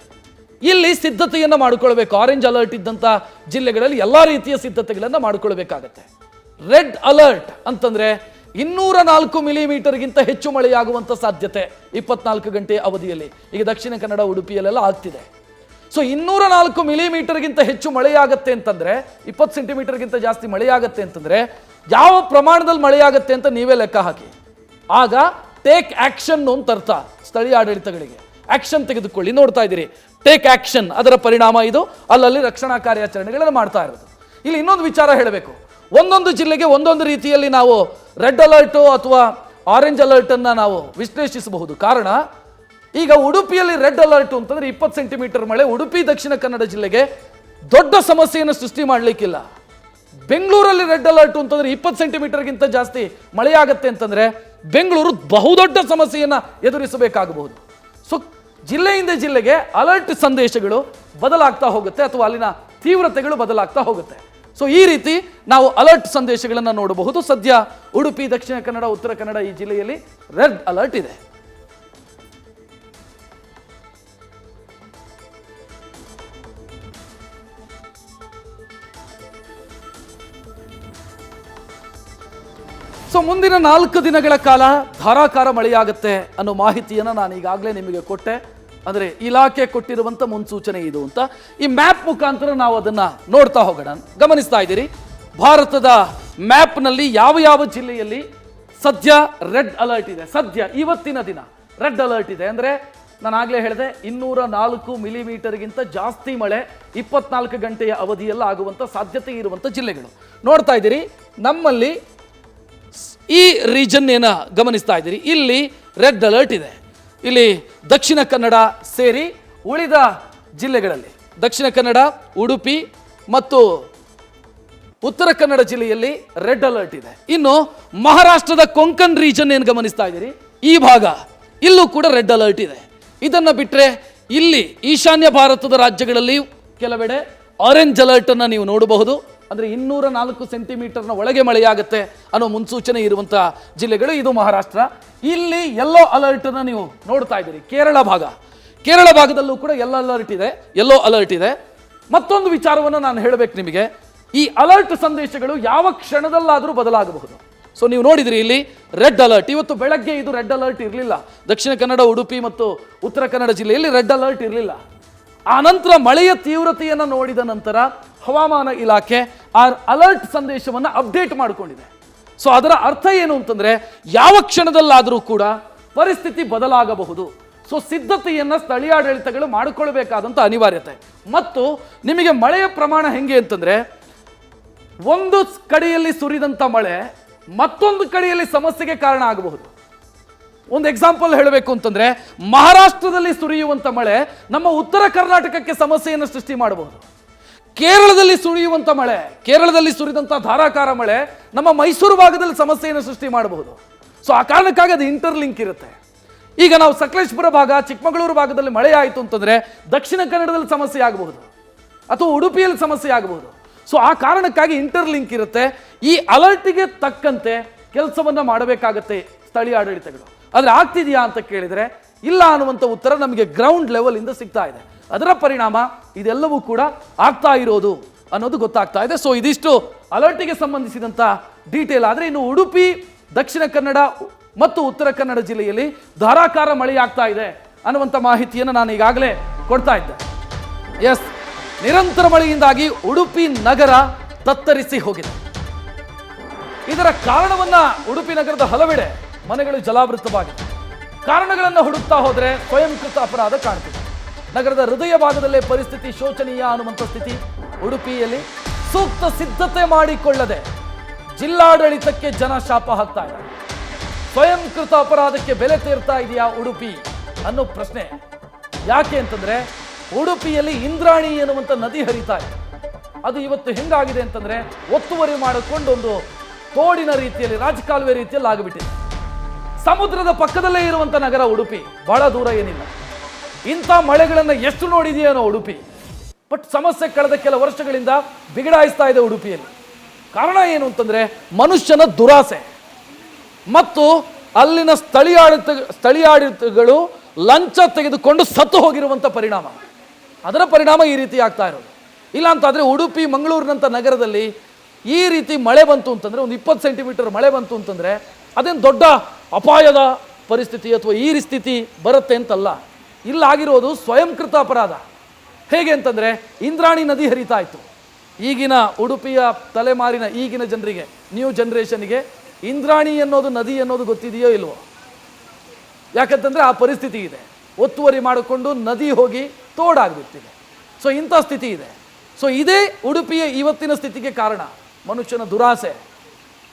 ಇಲ್ಲಿ ಸಿದ್ಧತೆಯನ್ನು ಮಾಡಿಕೊಳ್ಬೇಕು. ಆರೆಂಜ್ ಅಲರ್ಟ್ ಇದ್ದಂಥ ಜಿಲ್ಲೆಗಳಲ್ಲಿ ಎಲ್ಲ ರೀತಿಯ ಸಿದ್ಧತೆಗಳನ್ನು ಮಾಡಿಕೊಳ್ಬೇಕಾಗತ್ತೆ. ರೆಡ್ ಅಲರ್ಟ್ ಅಂತಂದರೆ 204 ಮಿಲಿಮೀಟರ್ಗಿಂತ ಹೆಚ್ಚು ಮಳೆಯಾಗುವಂಥ ಸಾಧ್ಯತೆ 24 ಗಂಟೆ ಅವಧಿಯಲ್ಲಿ. ಈಗ ದಕ್ಷಿಣ ಕನ್ನಡ, ಉಡುಪಿಯಲ್ಲೆಲ್ಲ ಆಗ್ತಿದೆ. ಸೊ 204 ಮಿಲಿಮೀಟರ್ಗಿಂತ ಹೆಚ್ಚು ಮಳೆಯಾಗತ್ತೆ ಅಂತಂದರೆ, 20 ಸೆಂಟಿಮೀಟರ್ಗಿಂತ ಜಾಸ್ತಿ ಮಳೆಯಾಗತ್ತೆ ಅಂತಂದರೆ ಯಾವ ಪ್ರಮಾಣದಲ್ಲಿ ಮಳೆಯಾಗತ್ತೆ ಅಂತ ನೀವೇ ಲೆಕ್ಕ ಹಾಕಿ. ಆಗ ಟೇಕ್ ಆಕ್ಷನ್ ಅಂತ ಅರ್ಥ. ಸ್ಥಳೀಯ ಆಡಳಿತಗಳಿಗೆ ಆಕ್ಷನ್ ತೆಗೆದುಕೊಳ್ಳಿ. ನೋಡ್ತಾ ಇದ್ದೀರಿ, ಟೇಕ್ ಆಕ್ಷನ್, ಅದರ ಪರಿಣಾಮ ಇದು. ಅಲ್ಲಲ್ಲಿ ರಕ್ಷಣಾ ಕಾರ್ಯಾಚರಣೆಗಳನ್ನು ಮಾಡ್ತಾ ಇರೋದು. ಇಲ್ಲಿ ಇನ್ನೊಂದು ವಿಚಾರ ಹೇಳಬೇಕು. ಒಂದೊಂದು ಜಿಲ್ಲೆಗೆ ಒಂದೊಂದು ರೀತಿಯಲ್ಲಿ ನಾವು ರೆಡ್ ಅಲರ್ಟು ಅಥವಾ ಆರೆಂಜ್ ಅಲರ್ಟನ್ನು ನಾವು ವಿಶ್ಲೇಷಿಸಬಹುದು. ಕಾರಣ, ಈಗ ಉಡುಪಿಯಲ್ಲಿ ರೆಡ್ ಅಲರ್ಟು ಅಂತಂದರೆ 20 ಸೆಂಟಿಮೀಟರ್ ಮಳೆ ಉಡುಪಿ ದಕ್ಷಿಣ ಕನ್ನಡ ಜಿಲ್ಲೆಗೆ ದೊಡ್ಡ ಸಮಸ್ಯೆಯನ್ನು ಸೃಷ್ಟಿ ಮಾಡಲಿಕ್ಕಿಲ್ಲ. ಬೆಂಗಳೂರಲ್ಲಿ ರೆಡ್ ಅಲರ್ಟು ಅಂತಂದರೆ 20 ಸೆಂಟಿಮೀಟರ್ಗಿಂತ ಜಾಸ್ತಿ ಮಳೆಯಾಗತ್ತೆ ಅಂತಂದರೆ ಬೆಂಗಳೂರು ಬಹುದೊಡ್ಡ ಸಮಸ್ಯೆಯನ್ನು ಎದುರಿಸಬೇಕಾಗಬಹುದು. ಸೊ ಜಿಲ್ಲೆಯಿಂದ ಜಿಲ್ಲೆಗೆ ಅಲರ್ಟ್ ಸಂದೇಶಗಳು ಬದಲಾಗ್ತಾ ಹೋಗುತ್ತೆ, ಅಥವಾ ಅಲ್ಲಿನ ತೀವ್ರತೆಗಳು ಬದಲಾಗ್ತಾ ಹೋಗುತ್ತೆ. ಸೊ ಈ ರೀತಿ ನಾವು ಅಲರ್ಟ್ ಸಂದೇಶಗಳನ್ನು ನೋಡಬಹುದು. ಸದ್ಯ ಉಡುಪಿ, ದಕ್ಷಿಣ ಕನ್ನಡ, ಉತ್ತರ ಕನ್ನಡ ಈ ಜಿಲ್ಲೆಯಲ್ಲಿ ರೆಡ್ ಅಲರ್ಟ್ ಇದೆ. ಸೊ ಮುಂದಿನ 4 ದಿನಗಳ ಕಾಲ ಧಾರಾಕಾರ ಮಳೆಯಾಗುತ್ತೆ ಅನ್ನೋ ಮಾಹಿತಿಯನ್ನು ನಾನು ಈಗಾಗಲೇ ನಿಮಗೆ ಕೊಟ್ಟೆ. ಅಂದರೆ ಇಲಾಖೆ ಕೊಟ್ಟಿರುವಂಥ ಮುನ್ಸೂಚನೆ ಇದು ಅಂತ. ಈ ಮ್ಯಾಪ್ ಮುಖಾಂತರ ನಾವು ಅದನ್ನು ನೋಡ್ತಾ ಹೋಗೋಣ. ಗಮನಿಸ್ತಾ ಇದ್ದೀರಿ, ಭಾರತದ ಮ್ಯಾಪ್ನಲ್ಲಿ ಯಾವ ಯಾವ ಜಿಲ್ಲೆಯಲ್ಲಿ ಸದ್ಯ ರೆಡ್ ಅಲರ್ಟ್ ಇದೆ. ಸದ್ಯ ಇವತ್ತಿನ ದಿನ ರೆಡ್ ಅಲರ್ಟ್ ಇದೆ. ಅಂದರೆ ನಾನು ಆಗಲೇ ಹೇಳಿದೆ, 204 ಮಿಲಿಮೀಟರ್ಗಿಂತ ಜಾಸ್ತಿ ಮಳೆ 24 ಗಂಟೆಯ ಅವಧಿಯಲ್ಲಿ ಆಗುವಂಥ ಸಾಧ್ಯತೆ ಇರುವಂಥ ಜಿಲ್ಲೆಗಳು ನೋಡ್ತಾ ಇದ್ದೀರಿ. ನಮ್ಮಲ್ಲಿ ಈ ರೀಜನ್ ಏನ ಗಮನಿಸ್ತಾ ಇದ್ದೀರಿ, ಇಲ್ಲಿ ರೆಡ್ ಅಲರ್ಟ್ ಇದೆ. ಇಲ್ಲಿ ದಕ್ಷಿಣ ಕನ್ನಡ ಸೇರಿ ಉಳಿದ ಜಿಲ್ಲೆಗಳಲ್ಲಿ ದಕ್ಷಿಣ ಕನ್ನಡ, ಉಡುಪಿ ಮತ್ತು ಉತ್ತರ ಕನ್ನಡ ಜಿಲ್ಲೆಯಲ್ಲಿ ರೆಡ್ ಅಲರ್ಟ್ ಇದೆ. ಇನ್ನು ಮಹಾರಾಷ್ಟ್ರದ ಕೊಂಕಣ್ ರೀಜನ್ ಏನು ಗಮನಿಸ್ತಾ ಇದ್ದೀರಿ, ಈ ಭಾಗ ಇಲ್ಲೂ ಕೂಡ ರೆಡ್ ಅಲರ್ಟ್ ಇದೆ. ಇದನ್ನು ಬಿಟ್ಟರೆ ಇಲ್ಲಿ ಈಶಾನ್ಯ ಭಾರತದ ರಾಜ್ಯಗಳಲ್ಲಿ ಕೆಲವೆಡೆ ಆರೆಂಜ್ ಅಲರ್ಟ್ ಅನ್ನು ನೀವು ನೋಡಬಹುದು. ಅಂದರೆ 204 ಸೆಂಟಿಮೀಟರ್ನ ಒಳಗೆ ಮಳೆಯಾಗುತ್ತೆ ಅನ್ನೋ ಮುನ್ಸೂಚನೆ ಇರುವಂಥ ಜಿಲ್ಲೆಗಳು ಇದು ಮಹಾರಾಷ್ಟ್ರ. ಇಲ್ಲಿ ಯೆಲ್ಲೋ ಅಲರ್ಟ್ ಅನ್ನು ನೀವು ನೋಡ್ತಾ ಇದ್ದೀರಿ. ಕೇರಳ ಭಾಗದಲ್ಲೂ ಕೂಡ ಯೆಲ್ಲೋ ಅಲರ್ಟ್ ಇದೆ. ಮತ್ತೊಂದು ವಿಚಾರವನ್ನು ನಾನು ಹೇಳಬೇಕು ನಿಮಗೆ, ಈ ಅಲರ್ಟ್ ಸಂದೇಶಗಳು ಯಾವ ಕ್ಷಣದಲ್ಲಾದರೂ ಬದಲಾಗಬಹುದು. ಸೊ ನೀವು ನೋಡಿದ್ರಿ ಇಲ್ಲಿ ರೆಡ್ ಅಲರ್ಟ್, ಇವತ್ತು ಬೆಳಗ್ಗೆ ಇದು ರೆಡ್ ಅಲರ್ಟ್ ಇರಲಿಲ್ಲ. ದಕ್ಷಿಣ ಕನ್ನಡ, ಉಡುಪಿ ಮತ್ತು ಉತ್ತರ ಕನ್ನಡ ಜಿಲ್ಲೆಯಲ್ಲಿ ರೆಡ್ ಅಲರ್ಟ್ ಇರಲಿಲ್ಲ. ಆ ನಂತರ ಮಳೆಯ ತೀವ್ರತೆಯನ್ನು ನೋಡಿದ ನಂತರ ಹವಾಮಾನ ಇಲಾಖೆ ಆ ಅಲರ್ಟ್ ಸಂದೇಶವನ್ನು ಅಪ್ಡೇಟ್ ಮಾಡಿಕೊಂಡಿದೆ. ಸೊ ಅದರ ಅರ್ಥ ಏನು ಅಂತಂದ್ರೆ ಯಾವ ಕ್ಷಣದಲ್ಲಾದರೂ ಕೂಡ ಪರಿಸ್ಥಿತಿ ಬದಲಾಗಬಹುದು. ಸೊ ಸಿದ್ಧತೆಯನ್ನು ಸ್ಥಳೀಯಾಡಳಿತಗಳು ಮಾಡಿಕೊಳ್ಬೇಕಾದಂಥ ಅನಿವಾರ್ಯತೆ. ಮತ್ತು ನಿಮಗೆ ಮಳೆಯ ಪ್ರಮಾಣ ಹೆಂಗೆ ಅಂತಂದ್ರೆ, ಒಂದು ಕಡೆಯಲ್ಲಿ ಸುರಿದಂಥ ಮಳೆ ಮತ್ತೊಂದು ಕಡೆಯಲ್ಲಿ ಸಮಸ್ಯೆಗೆ ಕಾರಣ ಆಗಬಹುದು. ಒಂದು ಎಕ್ಸಾಂಪಲ್ ಹೇಳಬೇಕು ಅಂತಂದ್ರೆ, ಮಹಾರಾಷ್ಟ್ರದಲ್ಲಿ ಸುರಿಯುವಂಥ ಮಳೆ ನಮ್ಮ ಉತ್ತರ ಕರ್ನಾಟಕಕ್ಕೆ ಸಮಸ್ಯೆಯನ್ನು ಸೃಷ್ಟಿ ಮಾಡಬಹುದು. ಕೇರಳದಲ್ಲಿ ಸುರಿದಂಥ ಧಾರಾಕಾರ ಮಳೆ ನಮ್ಮ ಮೈಸೂರು ಭಾಗದಲ್ಲಿ ಸಮಸ್ಯೆಯನ್ನು ಸೃಷ್ಟಿ ಮಾಡಬಹುದು. ಸೊ ಆ ಕಾರಣಕ್ಕಾಗಿ ಅದು ಇಂಟರ್ಲಿಂಕ್ ಇರುತ್ತೆ. ಈಗ ನಾವು ಸಕಲೇಶಪುರ ಭಾಗ, ಚಿಕ್ಕಮಗಳೂರು ಭಾಗದಲ್ಲಿ ಮಳೆ ಆಯಿತು ಅಂತಂದ್ರೆ ದಕ್ಷಿಣ ಕನ್ನಡದಲ್ಲಿ ಸಮಸ್ಯೆ ಆಗಬಹುದು ಅಥವಾ ಉಡುಪಿಯಲ್ಲಿ ಸಮಸ್ಯೆ ಆಗಬಹುದು. ಸೊ ಆ ಕಾರಣಕ್ಕಾಗಿ ಇಂಟರ್ಲಿಂಕ್ ಇರುತ್ತೆ. ಈ ಅಲರ್ಟಿಗೆ ತಕ್ಕಂತೆ ಕೆಲಸವನ್ನ ಮಾಡಬೇಕಾಗತ್ತೆ ಸ್ಥಳೀಯ ಆಡಳಿತಗಳು. ಆದರೆ ಆಗ್ತಿದೆಯಾ ಅಂತ ಕೇಳಿದರೆ ಇಲ್ಲ ಅನ್ನುವಂಥ ಉತ್ತರ ನಮಗೆ ಗ್ರೌಂಡ್ ಲೆವೆಲ್ ಇಂದ ಸಿಗ್ತಾ ಇದೆ. ಅದರ ಪರಿಣಾಮ ಇದೆಲ್ಲವೂ ಕೂಡ ಆಗ್ತಾ ಇರೋದು ಅನ್ನೋದು ಗೊತ್ತಾಗ್ತಾ ಇದೆ. ಸೊ ಇದಿಷ್ಟು ಅಲರ್ಟಿಗೆ ಸಂಬಂಧಿಸಿದಂಥ ಡೀಟೇಲ್. ಆದರೆ ಇನ್ನು ಉಡುಪಿ, ದಕ್ಷಿಣ ಕನ್ನಡ ಮತ್ತು ಉತ್ತರ ಕನ್ನಡ ಜಿಲ್ಲೆಯಲ್ಲಿ ಧಾರಾಕಾರ ಮಳೆಯಾಗ್ತಾ ಇದೆ ಅನ್ನುವಂಥ ಮಾಹಿತಿಯನ್ನು ನಾನು ಈಗಾಗಲೇ ಕೊಡ್ತಾ ಇದ್ದೆ. ಎಸ್, ನಿರಂತರ ಮಳೆಯಿಂದಾಗಿ ಉಡುಪಿ ನಗರ ತತ್ತರಿಸಿ ಹೋಗಿದೆ. ಇದರ ಕಾರಣವನ್ನ ಉಡುಪಿ ನಗರದ ಹಲವೆಡೆ ಮನೆಗಳು ಜಲಾವೃತವಾಗಿದೆ. ಕಾರಣಗಳನ್ನು ಹುಡುಕ್ತಾ ಹೋದರೆ ಸ್ವಯಂಕೃತ ಅಪರಾಧ ಕಾಣ್ತಿದೆ. ನಗರದ ಹೃದಯ ಭಾಗದಲ್ಲೇ ಪರಿಸ್ಥಿತಿ ಶೋಚನೀಯ ಅನ್ನುವಂಥ ಸ್ಥಿತಿ ಉಡುಪಿಯಲ್ಲಿ. ಸೂಕ್ತ ಸಿದ್ಧತೆ ಮಾಡಿಕೊಳ್ಳದೆ ಜಿಲ್ಲಾಡಳಿತಕ್ಕೆ ಜನ ಶಾಪ ಹಾಕ್ತಾ ಇದ್ದಾರೆ. ಸ್ವಯಂಕೃತ ಅಪರಾಧಕ್ಕೆ ಬೆಲೆ ತೀರ್ತಾ ಇದೆಯಾ ಉಡುಪಿ ಅನ್ನೋ ಪ್ರಶ್ನೆ. ಯಾಕೆ ಅಂತಂದ್ರೆ ಉಡುಪಿಯಲ್ಲಿ ಇಂದ್ರಾಣಿ ಎನ್ನುವಂಥ ನದಿ ಹರಿತಾ ಇದೆ. ಅದು ಇವತ್ತು ಹೆಂಗಾಗಿದೆ ಅಂತಂದ್ರೆ ಒತ್ತುವರಿ ಮಾಡಿಕೊಂಡು ಒಂದು ತೋಡಿನ ರೀತಿಯಲ್ಲಿ, ರಾಜಕಾಲುವೆ ರೀತಿಯಲ್ಲಿ ಆಗಿಬಿಟ್ಟಿದೆ. ಸಮುದ್ರದ ಪಕ್ಕದಲ್ಲೇ ಇರುವಂಥ ನಗರ ಉಡುಪಿ, ಬಹಳ ದೂರ ಏನಿಲ್ಲ. ಇಂಥ ಮಳೆಗಳನ್ನು ಎಷ್ಟು ನೋಡಿದೆಯೇನೋ ಉಡುಪಿ. ಬಟ್ ಸಮಸ್ಯೆ ಕಳೆದ ಕೆಲ ವರ್ಷಗಳಿಂದ ಬಿಗಡಾಯಿಸ್ತಾ ಇದೆ ಉಡುಪಿಯಲ್ಲಿ. ಕಾರಣ ಏನು ಅಂತಂದ್ರೆ ಮನುಷ್ಯನ ದುರಾಸೆ ಮತ್ತು ಅಲ್ಲಿನ ಸ್ಥಳೀಯಾಡಳಿತಗಳು ಲಂಚ ತೆಗೆದುಕೊಂಡು ಸತ್ತು ಹೋಗಿರುವಂಥ ಪರಿಣಾಮ. ಅದರ ಪರಿಣಾಮ ಈ ರೀತಿ ಆಗ್ತಾ ಇರೋದು. ಇಲ್ಲ ಅಂತಾದರೆ ಉಡುಪಿ, ಮಂಗಳೂರಿನಂಥ ನಗರದಲ್ಲಿ ಈ ರೀತಿ ಮಳೆ ಬಂತು ಅಂತಂದರೆ, ಒಂದು 20 ಸೆಂಟಿಮೀಟರ್ ಮಳೆ ಬಂತು ಅಂತಂದರೆ ಅದೇನು ದೊಡ್ಡ ಅಪಾಯದ ಪರಿಸ್ಥಿತಿ ಅಥವಾ ಈ ಸ್ಥಿತಿ ಬರುತ್ತೆ ಅಂತಲ್ಲ. ಇಲ್ಲಾಗಿರೋದು ಸ್ವಯಂಕೃತ ಅಪರಾಧ. ಹೇಗೆ ಅಂತಂದರೆ ಇಂದ್ರಾಣಿ ನದಿ ಹರಿತಾ ಇತ್ತು. ಈಗಿನ ಉಡುಪಿಯ ತಲೆಮಾರಿನ ಈಗಿನ ಜನರಿಗೆ, ನ್ಯೂ ಜನ್ರೇಷನ್ಗೆ ಇಂದ್ರಾಣಿ ಅನ್ನೋದು ನದಿ ಅನ್ನೋದು ಗೊತ್ತಿದೆಯೋ ಇಲ್ವೋ? ಯಾಕಂತಂದರೆ ಆ ಪರಿಸ್ಥಿತಿ ಇದೆ. ಒತ್ತುವರಿ ಮಾಡಿಕೊಂಡು ನದಿ ಹೋಗಿ ತೋಡಾಗ್ಬಿಡ್ತಿದೆ. ಸೊ ಇಂಥ ಸ್ಥಿತಿ ಇದೆ. ಸೊ ಇದೇ ಉಡುಪಿಯ ಇವತ್ತಿನ ಸ್ಥಿತಿಗೆ ಕಾರಣ. ಮನುಷ್ಯನ ದುರಾಸೆ,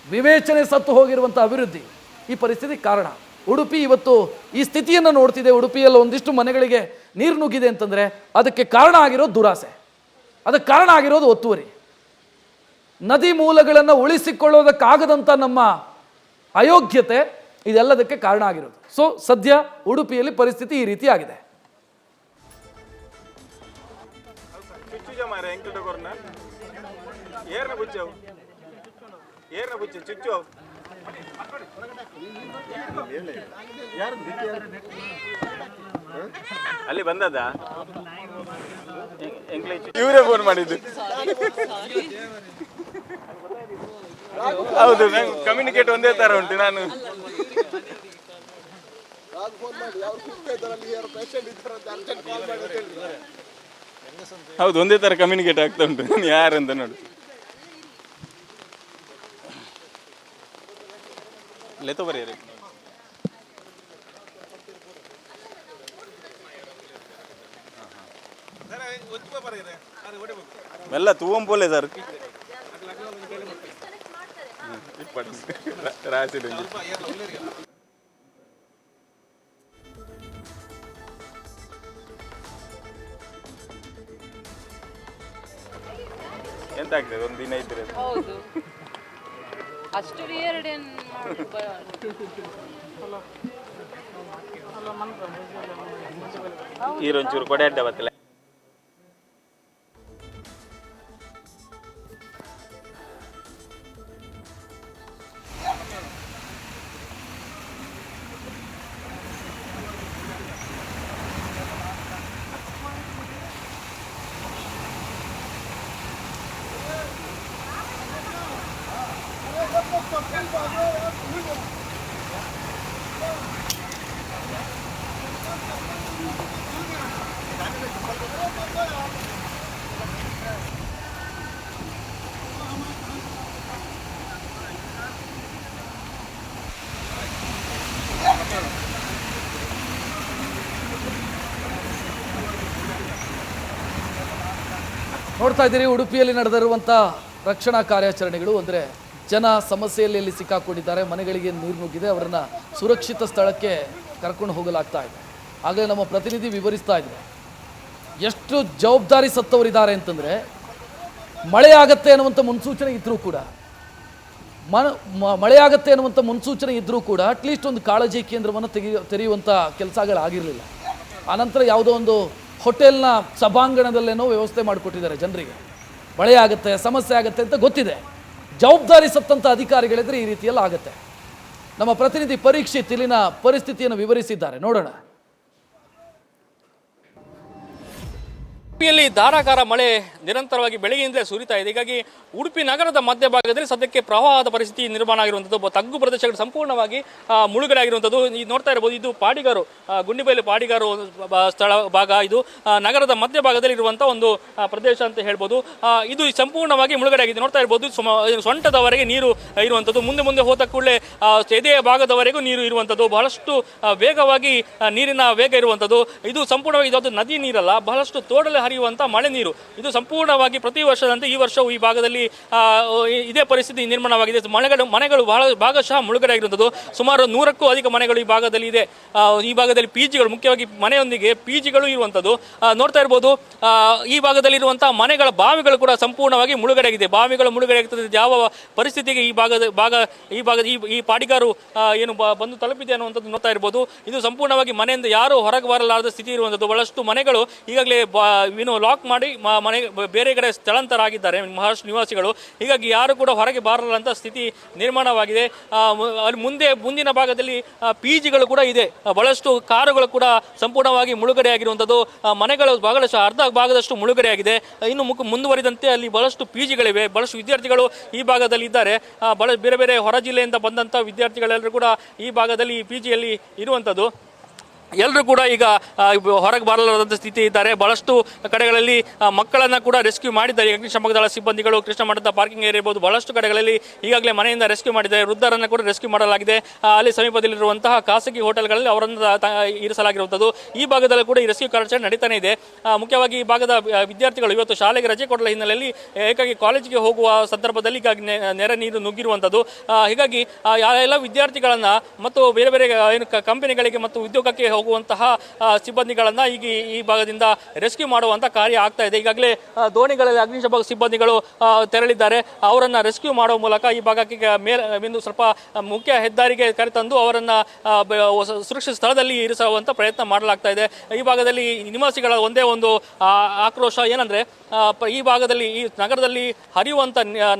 ವಿವೇಚನೆ ಸತ್ತು ಹೋಗಿರುವಂಥ ಅಭಿವೃದ್ಧಿ, ಈ ಪರಿಸ್ಥಿತಿ ಕಾರಣ. ಉಡುಪಿ ಇವತ್ತು ಈ ಸ್ಥಿತಿಯನ್ನು ನೋಡ್ತಿದೆ. ಉಡುಪಿಯಲ್ಲಿ ಒಂದಿಷ್ಟು ಮನೆಗಳಿಗೆ ನೀರು ನುಗ್ಗಿದೆ ಅಂತಂದರೆ ಅದಕ್ಕೆ ಕಾರಣ ಆಗಿರೋದು ದುರಾಸೆ, ಅದಕ್ಕೆ ಕಾರಣ ಆಗಿರೋದು ಒತ್ತುವರಿ. ನದಿ ಮೂಲಗಳನ್ನು ಉಳಿಸಿಕೊಳ್ಳೋದಕ್ಕಾಗದಂಥ ನಮ್ಮ ಅಯೋಗ್ಯತೆ, ಇದೆಲ್ಲದಕ್ಕೆ ಕಾರಣ ಆಗಿರೋದು. ಸೊ ಸದ್ಯ ಉಡುಪಿಯಲ್ಲಿ ಪರಿಸ್ಥಿತಿ ಈ ರೀತಿ ಆಗಿದೆ. ಅಲ್ಲಿ ಬಂದದ ಇವರೇ ಫೋನ್ ಮಾಡಿದ್ದು. ಹೌದು, ನಂಗೆ ಕಮ್ಯುನಿಕೇಟ್ ಒಂದೇ ತರ ಉಂಟು. ನಾನು ಹೌದು, ಒಂದೇ ತರ ಕಮ್ಯುನಿಕೇಟ್ ಆಗ್ತಾ ಉಂಟು. ನಾನು ಯಾರಂತ ನೋಡು. ಲೆತ ಬರೀರಿ ಎಲ್ಲ ತೂವಂ ಪೋಲೆ ಸರ್ ರಾಶಿ. ಎಂತ ಆಗ್ತದೆ ಒಂದು ದಿನ ಇದ್ರೆ? ಹೌದು, ಅಷ್ಟು ವಿಯರ್ಡ್ ಏನು ಈರೊಂಚೂರು ಕೊಡೆ ಅಡ್ಡ ಬತ್ತಲ್ಲ. ನೋಡ್ತಾ ಇದ್ದೀರಿ ಉಡುಪಿಯಲ್ಲಿ ನಡೆದಿರುವಂಥ ರಕ್ಷಣಾ ಕಾರ್ಯಾಚರಣೆಗಳು. ಅಂದರೆ ಜನ ಸಮಸ್ಯೆಯಲ್ಲಿ ಇಲ್ಲಿ ಸಿಕ್ಕಾಕೊಂಡಿದ್ದಾರೆ, ಮನೆಗಳಿಗೆ ನೀರು ನುಗ್ಗಿದೆ, ಅವರನ್ನು ಸುರಕ್ಷಿತ ಸ್ಥಳಕ್ಕೆ ಕರ್ಕೊಂಡು ಹೋಗಲಾಗ್ತಾ ಇದೆ. ಆಗಲೇ ನಮ್ಮ ಪ್ರತಿನಿಧಿ ವಿವರಿಸ್ತಾ ಇದ್ದಾರೆ ಎಷ್ಟು ಜವಾಬ್ದಾರಿ ಸತ್ತವರಿದ್ದಾರೆ ಅಂತಂದರೆ, ಮಳೆ ಆಗತ್ತೆ ಅನ್ನುವಂಥ ಮುನ್ಸೂಚನೆ ಇದ್ದರೂ ಕೂಡ ಮಳೆಯಾಗತ್ತೆ ಅನ್ನುವಂಥ ಮುನ್ಸೂಚನೆ ಇದ್ದರೂ ಕೂಡ ಅಟ್ಲೀಸ್ಟ್ ಒಂದು ಕಾಳಜಿ ಕೇಂದ್ರವನ್ನು ತೆರೆಯುವಂಥ ಕೆಲಸಗಳಾಗಿರಲಿಲ್ಲ. ಆನಂತರ ಯಾವುದೋ ಒಂದು ಹೋಟೆಲ್ನ ಸಭಾಂಗಣದಲ್ಲೇನೋ ವ್ಯವಸ್ಥೆ ಮಾಡಿಕೊಟ್ಟಿದ್ದಾರೆ ಜನರಿಗೆ. ಮಳೆ ಆಗುತ್ತೆ, ಸಮಸ್ಯೆ ಆಗುತ್ತೆ ಅಂತ ಗೊತ್ತಿದೆ. ಜವಾಬ್ದಾರಿ ಸತ್ತಂಥ ಅಧಿಕಾರಿಗಳಿದ್ರೆ ಈ ರೀತಿಯೆಲ್ಲ ಆಗುತ್ತೆ. ನಮ್ಮ ಪ್ರತಿನಿಧಿ ಪರೀಕ್ಷಿತ್ ಇಲ್ಲಿನ ಪರಿಸ್ಥಿತಿಯನ್ನು ವಿವರಿಸಿದ್ದಾರೆ, ನೋಡೋಣ. ಉಡುಪಿಯಲ್ಲಿ ಧಾರಾಕಾರ ಮಳೆ ನಿರಂತರವಾಗಿ ಬೆಳಗ್ಗೆಯಿಂದಲೇ ಸುರಿತಾ ಇದೆ. ಹೀಗಾಗಿ ಉಡುಪಿ ನಗರದ ಮಧ್ಯಭಾಗದಲ್ಲಿ ಸದ್ಯಕ್ಕೆ ಪ್ರವಾಹದ ಪರಿಸ್ಥಿತಿ ನಿರ್ಮಾಣ ಆಗಿರುವಂಥದ್ದು. ತಗ್ಗು ಪ್ರದೇಶಗಳು ಸಂಪೂರ್ಣವಾಗಿ ಮುಳುಗಡೆ ಆಗಿರುವಂಥದ್ದು. ಈ ನೋಡ್ತಾ ಇರಬಹುದು, ಇದು ಪಾಡಿಗಾರು, ಗುಂಡಿಬೈಲು ಪಾಡಿಗಾರು ಸ್ಥಳ ಭಾಗ. ಇದು ನಗರದ ಮಧ್ಯಭಾಗದಲ್ಲಿ ಇರುವಂಥ ಒಂದು ಪ್ರದೇಶ ಅಂತ ಹೇಳ್ಬೋದು. ಇದು ಸಂಪೂರ್ಣವಾಗಿ ಮುಳುಗಡೆ ಆಗಿದೆ. ನೋಡ್ತಾ ಇರ್ಬೋದು, ಸೊಂಟದವರೆಗೆ ನೀರು ಇರುವಂಥದ್ದು. ಮುಂದೆ ಮುಂದೆ ಹೋದ ಕೂಡಲೇ ಎದೆಯ ಭಾಗದವರೆಗೂ ನೀರು ಇರುವಂಥದ್ದು. ಬಹಳಷ್ಟು ವೇಗವಾಗಿ ನೀರಿನ ವೇಗ ಇರುವಂಥದ್ದು. ಇದು ಸಂಪೂರ್ಣವಾಗಿ ಇದು ನದಿ ನೀರಲ್ಲ, ಬಹಳಷ್ಟು ತೋಡಲೆ ಹರಿಯುವಂಥ ಮಳೆ ನೀರು. ಇದು ಸಂಪೂರ್ಣವಾಗಿ ಪ್ರತಿ ವರ್ಷದಂತೆ ಈ ವರ್ಷವೂ ಈ ಭಾಗದಲ್ಲಿ ಇದೇ ಪರಿಸ್ಥಿತಿ ನಿರ್ಮಾಣವಾಗಿದೆ. ಮನೆಗಳು ಭಾಗಶಃ ಮುಳುಗಡೆ ಆಗಿರುವಂಥದ್ದು. ಸುಮಾರು 100ಕ್ಕೂ ಅಧಿಕ ಮನೆಗಳು ಈ ಭಾಗದಲ್ಲಿ ಇದೆ. ಈ ಭಾಗದಲ್ಲಿ ಪಿಜಿಗಳು, ಮುಖ್ಯವಾಗಿ ಮನೆಯೊಂದಿಗೆ ಪಿಜಿಗಳು ಇರುವಂಥದ್ದು. ನೋಡ್ತಾ ಇರ್ಬೋದು, ಈ ಭಾಗದಲ್ಲಿ ಇರುವಂತಹ ಮನೆಗಳ ಬಾವಿಗಳು ಕೂಡ ಸಂಪೂರ್ಣವಾಗಿ ಮುಳುಗಡೆ ಆಗಿದೆ. ಬಾವಿಗಳು ಮುಳುಗಡೆ ಆಗ್ತದೆ. ಯಾವ ಪರಿಸ್ಥಿತಿಗೆ ಈ ಪಾಡಿಗಾರು ಏನು ಬಂದು ತಲುಪಿದೆ ಅನ್ನುವಂಥದ್ದು ನೋಡ್ತಾ ಇರ್ಬೋದು. ಇದು ಸಂಪೂರ್ಣವಾಗಿ ಮನೆಯಿಂದ ಯಾರು ಹೊರಗೆ ಬರಲಾರದ ಸ್ಥಿತಿ ಇರುವಂಥದ್ದು. ಬಹಳಷ್ಟು ಮನೆಗಳು ಈಗಾಗಲೇ ಲಾಕ್ ಮಾಡಿ ಮನೆ ಬೇರೆ ಕಡೆ ಸ್ಥಳಾಂತರ ಆಗಿದ್ದಾರೆ ಮಹಾರಾಷ್ಟ್ರ ನಿವಾಸಿಗಳು. ಹೀಗಾಗಿ ಯಾರು ಕೂಡ ಹೊರಗೆ ಬಾರದಂತ ಸ್ಥಿತಿ ನಿರ್ಮಾಣವಾಗಿದೆ. ಅಲ್ಲಿ ಮುಂದಿನ ಭಾಗದಲ್ಲಿ ಪಿಜಿಗಳು ಕೂಡ ಇದೆ. ಬಹಳಷ್ಟು ಕಾರುಗಳು ಕೂಡ ಸಂಪೂರ್ಣವಾಗಿ ಮುಳುಗಡೆ ಆಗಿರುವಂಥದ್ದು. ಮನೆಗಳು ಬಹಳಷ್ಟು ಅರ್ಧ ಭಾಗದಷ್ಟು ಮುಳುಗಡೆ ಆಗಿದೆ. ಇನ್ನು ಮುಂದುವರಿದಂತೆ ಅಲ್ಲಿ ಬಹಳಷ್ಟು ಪಿಜಿಗಳಿವೆ. ಬಹಳಷ್ಟು ವಿದ್ಯಾರ್ಥಿಗಳು ಈ ಭಾಗದಲ್ಲಿ ಇದ್ದಾರೆ. ಬೇರೆ ಬೇರೆ ಹೊರ ಜಿಲ್ಲೆಯಿಂದ ಬಂದಂಥ ವಿದ್ಯಾರ್ಥಿಗಳೆಲ್ಲರೂ ಕೂಡ ಈ ಭಾಗದಲ್ಲಿ ಪಿಜಿಯಲ್ಲಿ ಇರುವಂಥದ್ದು. ಎಲ್ಲರೂ ಕೂಡ ಈಗ ಹೊರಗೆ ಬರಲಾರದ ಸ್ಥಿತಿ ಇದ್ದಾರೆ. ಬಹಳಷ್ಟು ಕಡೆಗಳಲ್ಲಿ ಮಕ್ಕಳನ್ನು ಕೂಡ ರೆಸ್ಕ್ಯೂ ಮಾಡಿದ್ದಾರೆ ಅಗ್ನಿಶಾಮಕ ದಳ ಸಿಬ್ಬಂದಿಗಳು. ಕೃಷ್ಣ ಮಠದ ಪಾರ್ಕಿಂಗ್ ಏರಿಯಾ ಇರ್ಬೋದು, ಬಹಳಷ್ಟು ಕಡೆಗಳಲ್ಲಿ ಈಗಾಗಲೇ ಮನೆಯಿಂದ ರೆಸ್ಕ್ಯೂ ಮಾಡಿದ್ದಾರೆ. ವೃದ್ಧರನ್ನು ಕೂಡ ರೆಸ್ಕ್ಯೂ ಮಾಡಲಾಗಿದೆ. ಅಲ್ಲಿ ಸಮೀಪದಲ್ಲಿರುವಂತಹ ಖಾಸಗಿ ಹೋಟೆಲ್ಗಳಲ್ಲಿ ಅವರನ್ನು ಇರಿಸಲಾಗಿರುವಂಥದ್ದು. ಈ ಭಾಗದಲ್ಲಿ ಕೂಡ ಈ ರೆಸ್ಕ್ಯೂ ಕಾರ್ಯಾಚರಣೆ ನಡೀತಾನೆ ಇದೆ. ಮುಖ್ಯವಾಗಿ ಈ ಭಾಗದ ವಿದ್ಯಾರ್ಥಿಗಳು ಇವತ್ತು ಶಾಲೆಗೆ ರಜೆ ಕೊಡಲ ಹಿನ್ನೆಲೆಯಲ್ಲಿ ಏಕಾಗಿ ಕಾಲೇಜಿಗೆ ಹೋಗುವ ಸಂದರ್ಭದಲ್ಲಿ ನೆರೆ ನೀರು ನುಗ್ಗಿರುವಂಥದ್ದು. ಹೀಗಾಗಿ ಎಲ್ಲ ವಿದ್ಯಾರ್ಥಿಗಳನ್ನು ಮತ್ತು ಬೇರೆ ಬೇರೆ ಏನು ಕಂಪನಿಗಳಿಗೆ ಮತ್ತು ಉದ್ಯೋಗಕ್ಕೆ ಹೋಗುವಂತಹ ಸಿಬ್ಬಂದಿಗಳನ್ನ ಈಗ ಈ ಭಾಗದಿಂದ ರೆಸ್ಕ್ಯೂ ಮಾಡುವಂತ ಕಾರ್ಯ ಆಗ್ತಾ ಇದೆ. ಈಗಾಗಲೇ ದೋಣಿಗಳಲ್ಲಿ ಅಗ್ನಿಶಾಮಕ ಸಿಬ್ಬಂದಿಗಳು ತೆರಳಿದ್ದಾರೆ. ಅವರನ್ನ ರೆಸ್ಕ್ಯೂ ಮಾಡುವ ಮೂಲಕ ಈ ಭಾಗಕ್ಕೆ ಸ್ವಲ್ಪ ಮುಖ್ಯ ಹೆದ್ದಾರಿಗೆ ಕರೆತಂದು ಅವರನ್ನ ಸುರಕ್ಷಿತ ಸ್ಥಳದಲ್ಲಿ ಇರಿಸುವಂತ ಪ್ರಯತ್ನ ಮಾಡಲಾಗ್ತಾ ಇದೆ. ಈ ಭಾಗದಲ್ಲಿ ನಿವಾಸಿಗಳ ಒಂದೇ ಒಂದು ಆಕ್ರೋಶ ಏನಂದ್ರೆ, ಈ ಭಾಗದಲ್ಲಿ ಈ ನಗರದಲ್ಲಿ ಹರಿಯುವಂತ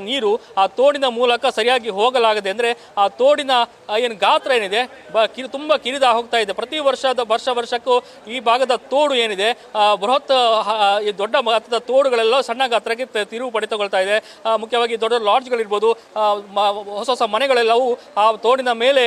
ನೀರು ಆ ತೋಡಿನ ಮೂಲಕ ಸರಿಯಾಗಿ ಹೋಗಲಾಗದೆ, ಅಂದ್ರೆ ಆ ತೋಡಿನ ಏನು ಗಾತ್ರ ಏನಿದೆ ತುಂಬಾ ಕಿರಿದ ಹೋಗ್ತಾ ಇದೆ. ಪ್ರತಿ ವರ್ಷಕ್ಕೂ ಈ ಭಾಗದ ತೋಡು ಏನಿದೆ ಬೃಹತ್ ದೊಡ್ಡ ಗಾತ್ರದ ತೋಡುಗಳೆಲ್ಲ ಸಣ್ಣ ಗಾತ್ರಕ್ಕೆ ತಿರುವು ಪಡೆದುಕೊಳ್ತಾ ಇದೆ. ಮುಖ್ಯವಾಗಿ ದೊಡ್ಡ ಲಾಡ್ಜ್ಗಳಿರ್ಬೋದು, ಹೊಸ ಮನೆಗಳೆಲ್ಲವೂ ಆ ತೋಡಿನ ಮೇಲೆ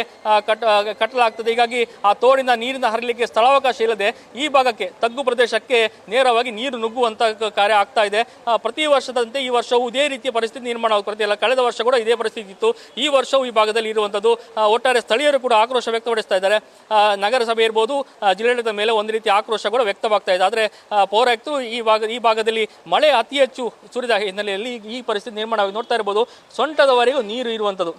ಕಟ್ಟಲಾಗ್ತದೆ. ಹೀಗಾಗಿ ಆ ತೋಡಿನ ನೀರಿನ ಹರಿಲಿಕ್ಕೆ ಸ್ಥಳಾವಕಾಶ ಇಲ್ಲದೆ ಈ ಭಾಗಕ್ಕೆ ತಗ್ಗು ಪ್ರದೇಶಕ್ಕೆ ನೇರವಾಗಿ ನೀರು ನುಗ್ಗುವಂತ ಕಾರ್ಯ ಆಗ್ತಾ ಇದೆ. ಪ್ರತಿ ವರ್ಷದಂತೆ ಈ ವರ್ಷವೂ ಇದೇ ರೀತಿಯ ಪರಿಸ್ಥಿತಿ ನಿರ್ಮಾಣವಾಗುತ್ತಿಲ್ಲ. ಕಳೆದ ವರ್ಷ ಕೂಡ ಇದೇ ಪರಿಸ್ಥಿತಿ ಇತ್ತು. ಈ ವರ್ಷವೂ ಈ ಭಾಗದಲ್ಲಿ ಇರುವಂತದ್ದು. ಒಟ್ಟಾರೆ ಸ್ಥಳೀಯರು ಕೂಡ ಆಕ್ರೋಶ ವ್ಯಕ್ತಪಡಿಸ್ತಾ ಇದ್ದಾರೆ. ನಗರಸಭೆ ಇರ್ಬೋದು, ಅನ್ನುವಂಥದ್ದು ಜಿಲ್ಲಾಡಳಿತದ ಮೇಲೆ ಒಂದು ರೀತಿ ಆಕ್ರೋಶ ಕೂಡ ವ್ಯಕ್ತವಾಗ್ತಾ ಇದೆ. ಆದರೆ ಪೌರಾಯುಕ್ತರು ಈ ಭಾಗದಲ್ಲಿ ಮಳೆ ಅತಿ ಹೆಚ್ಚು ಸುರಿದ ಹಿನ್ನೆಲೆಯಲ್ಲಿ ಈ ಪರಿಸ್ಥಿತಿ ನಿರ್ಮಾಣವಾಗಿ ನೋಡ್ತಾ ಇರಬಹುದು. ಸೊಂಟದವರೆಗೂ ನೀರು ಇರುವಂಥದ್ದು,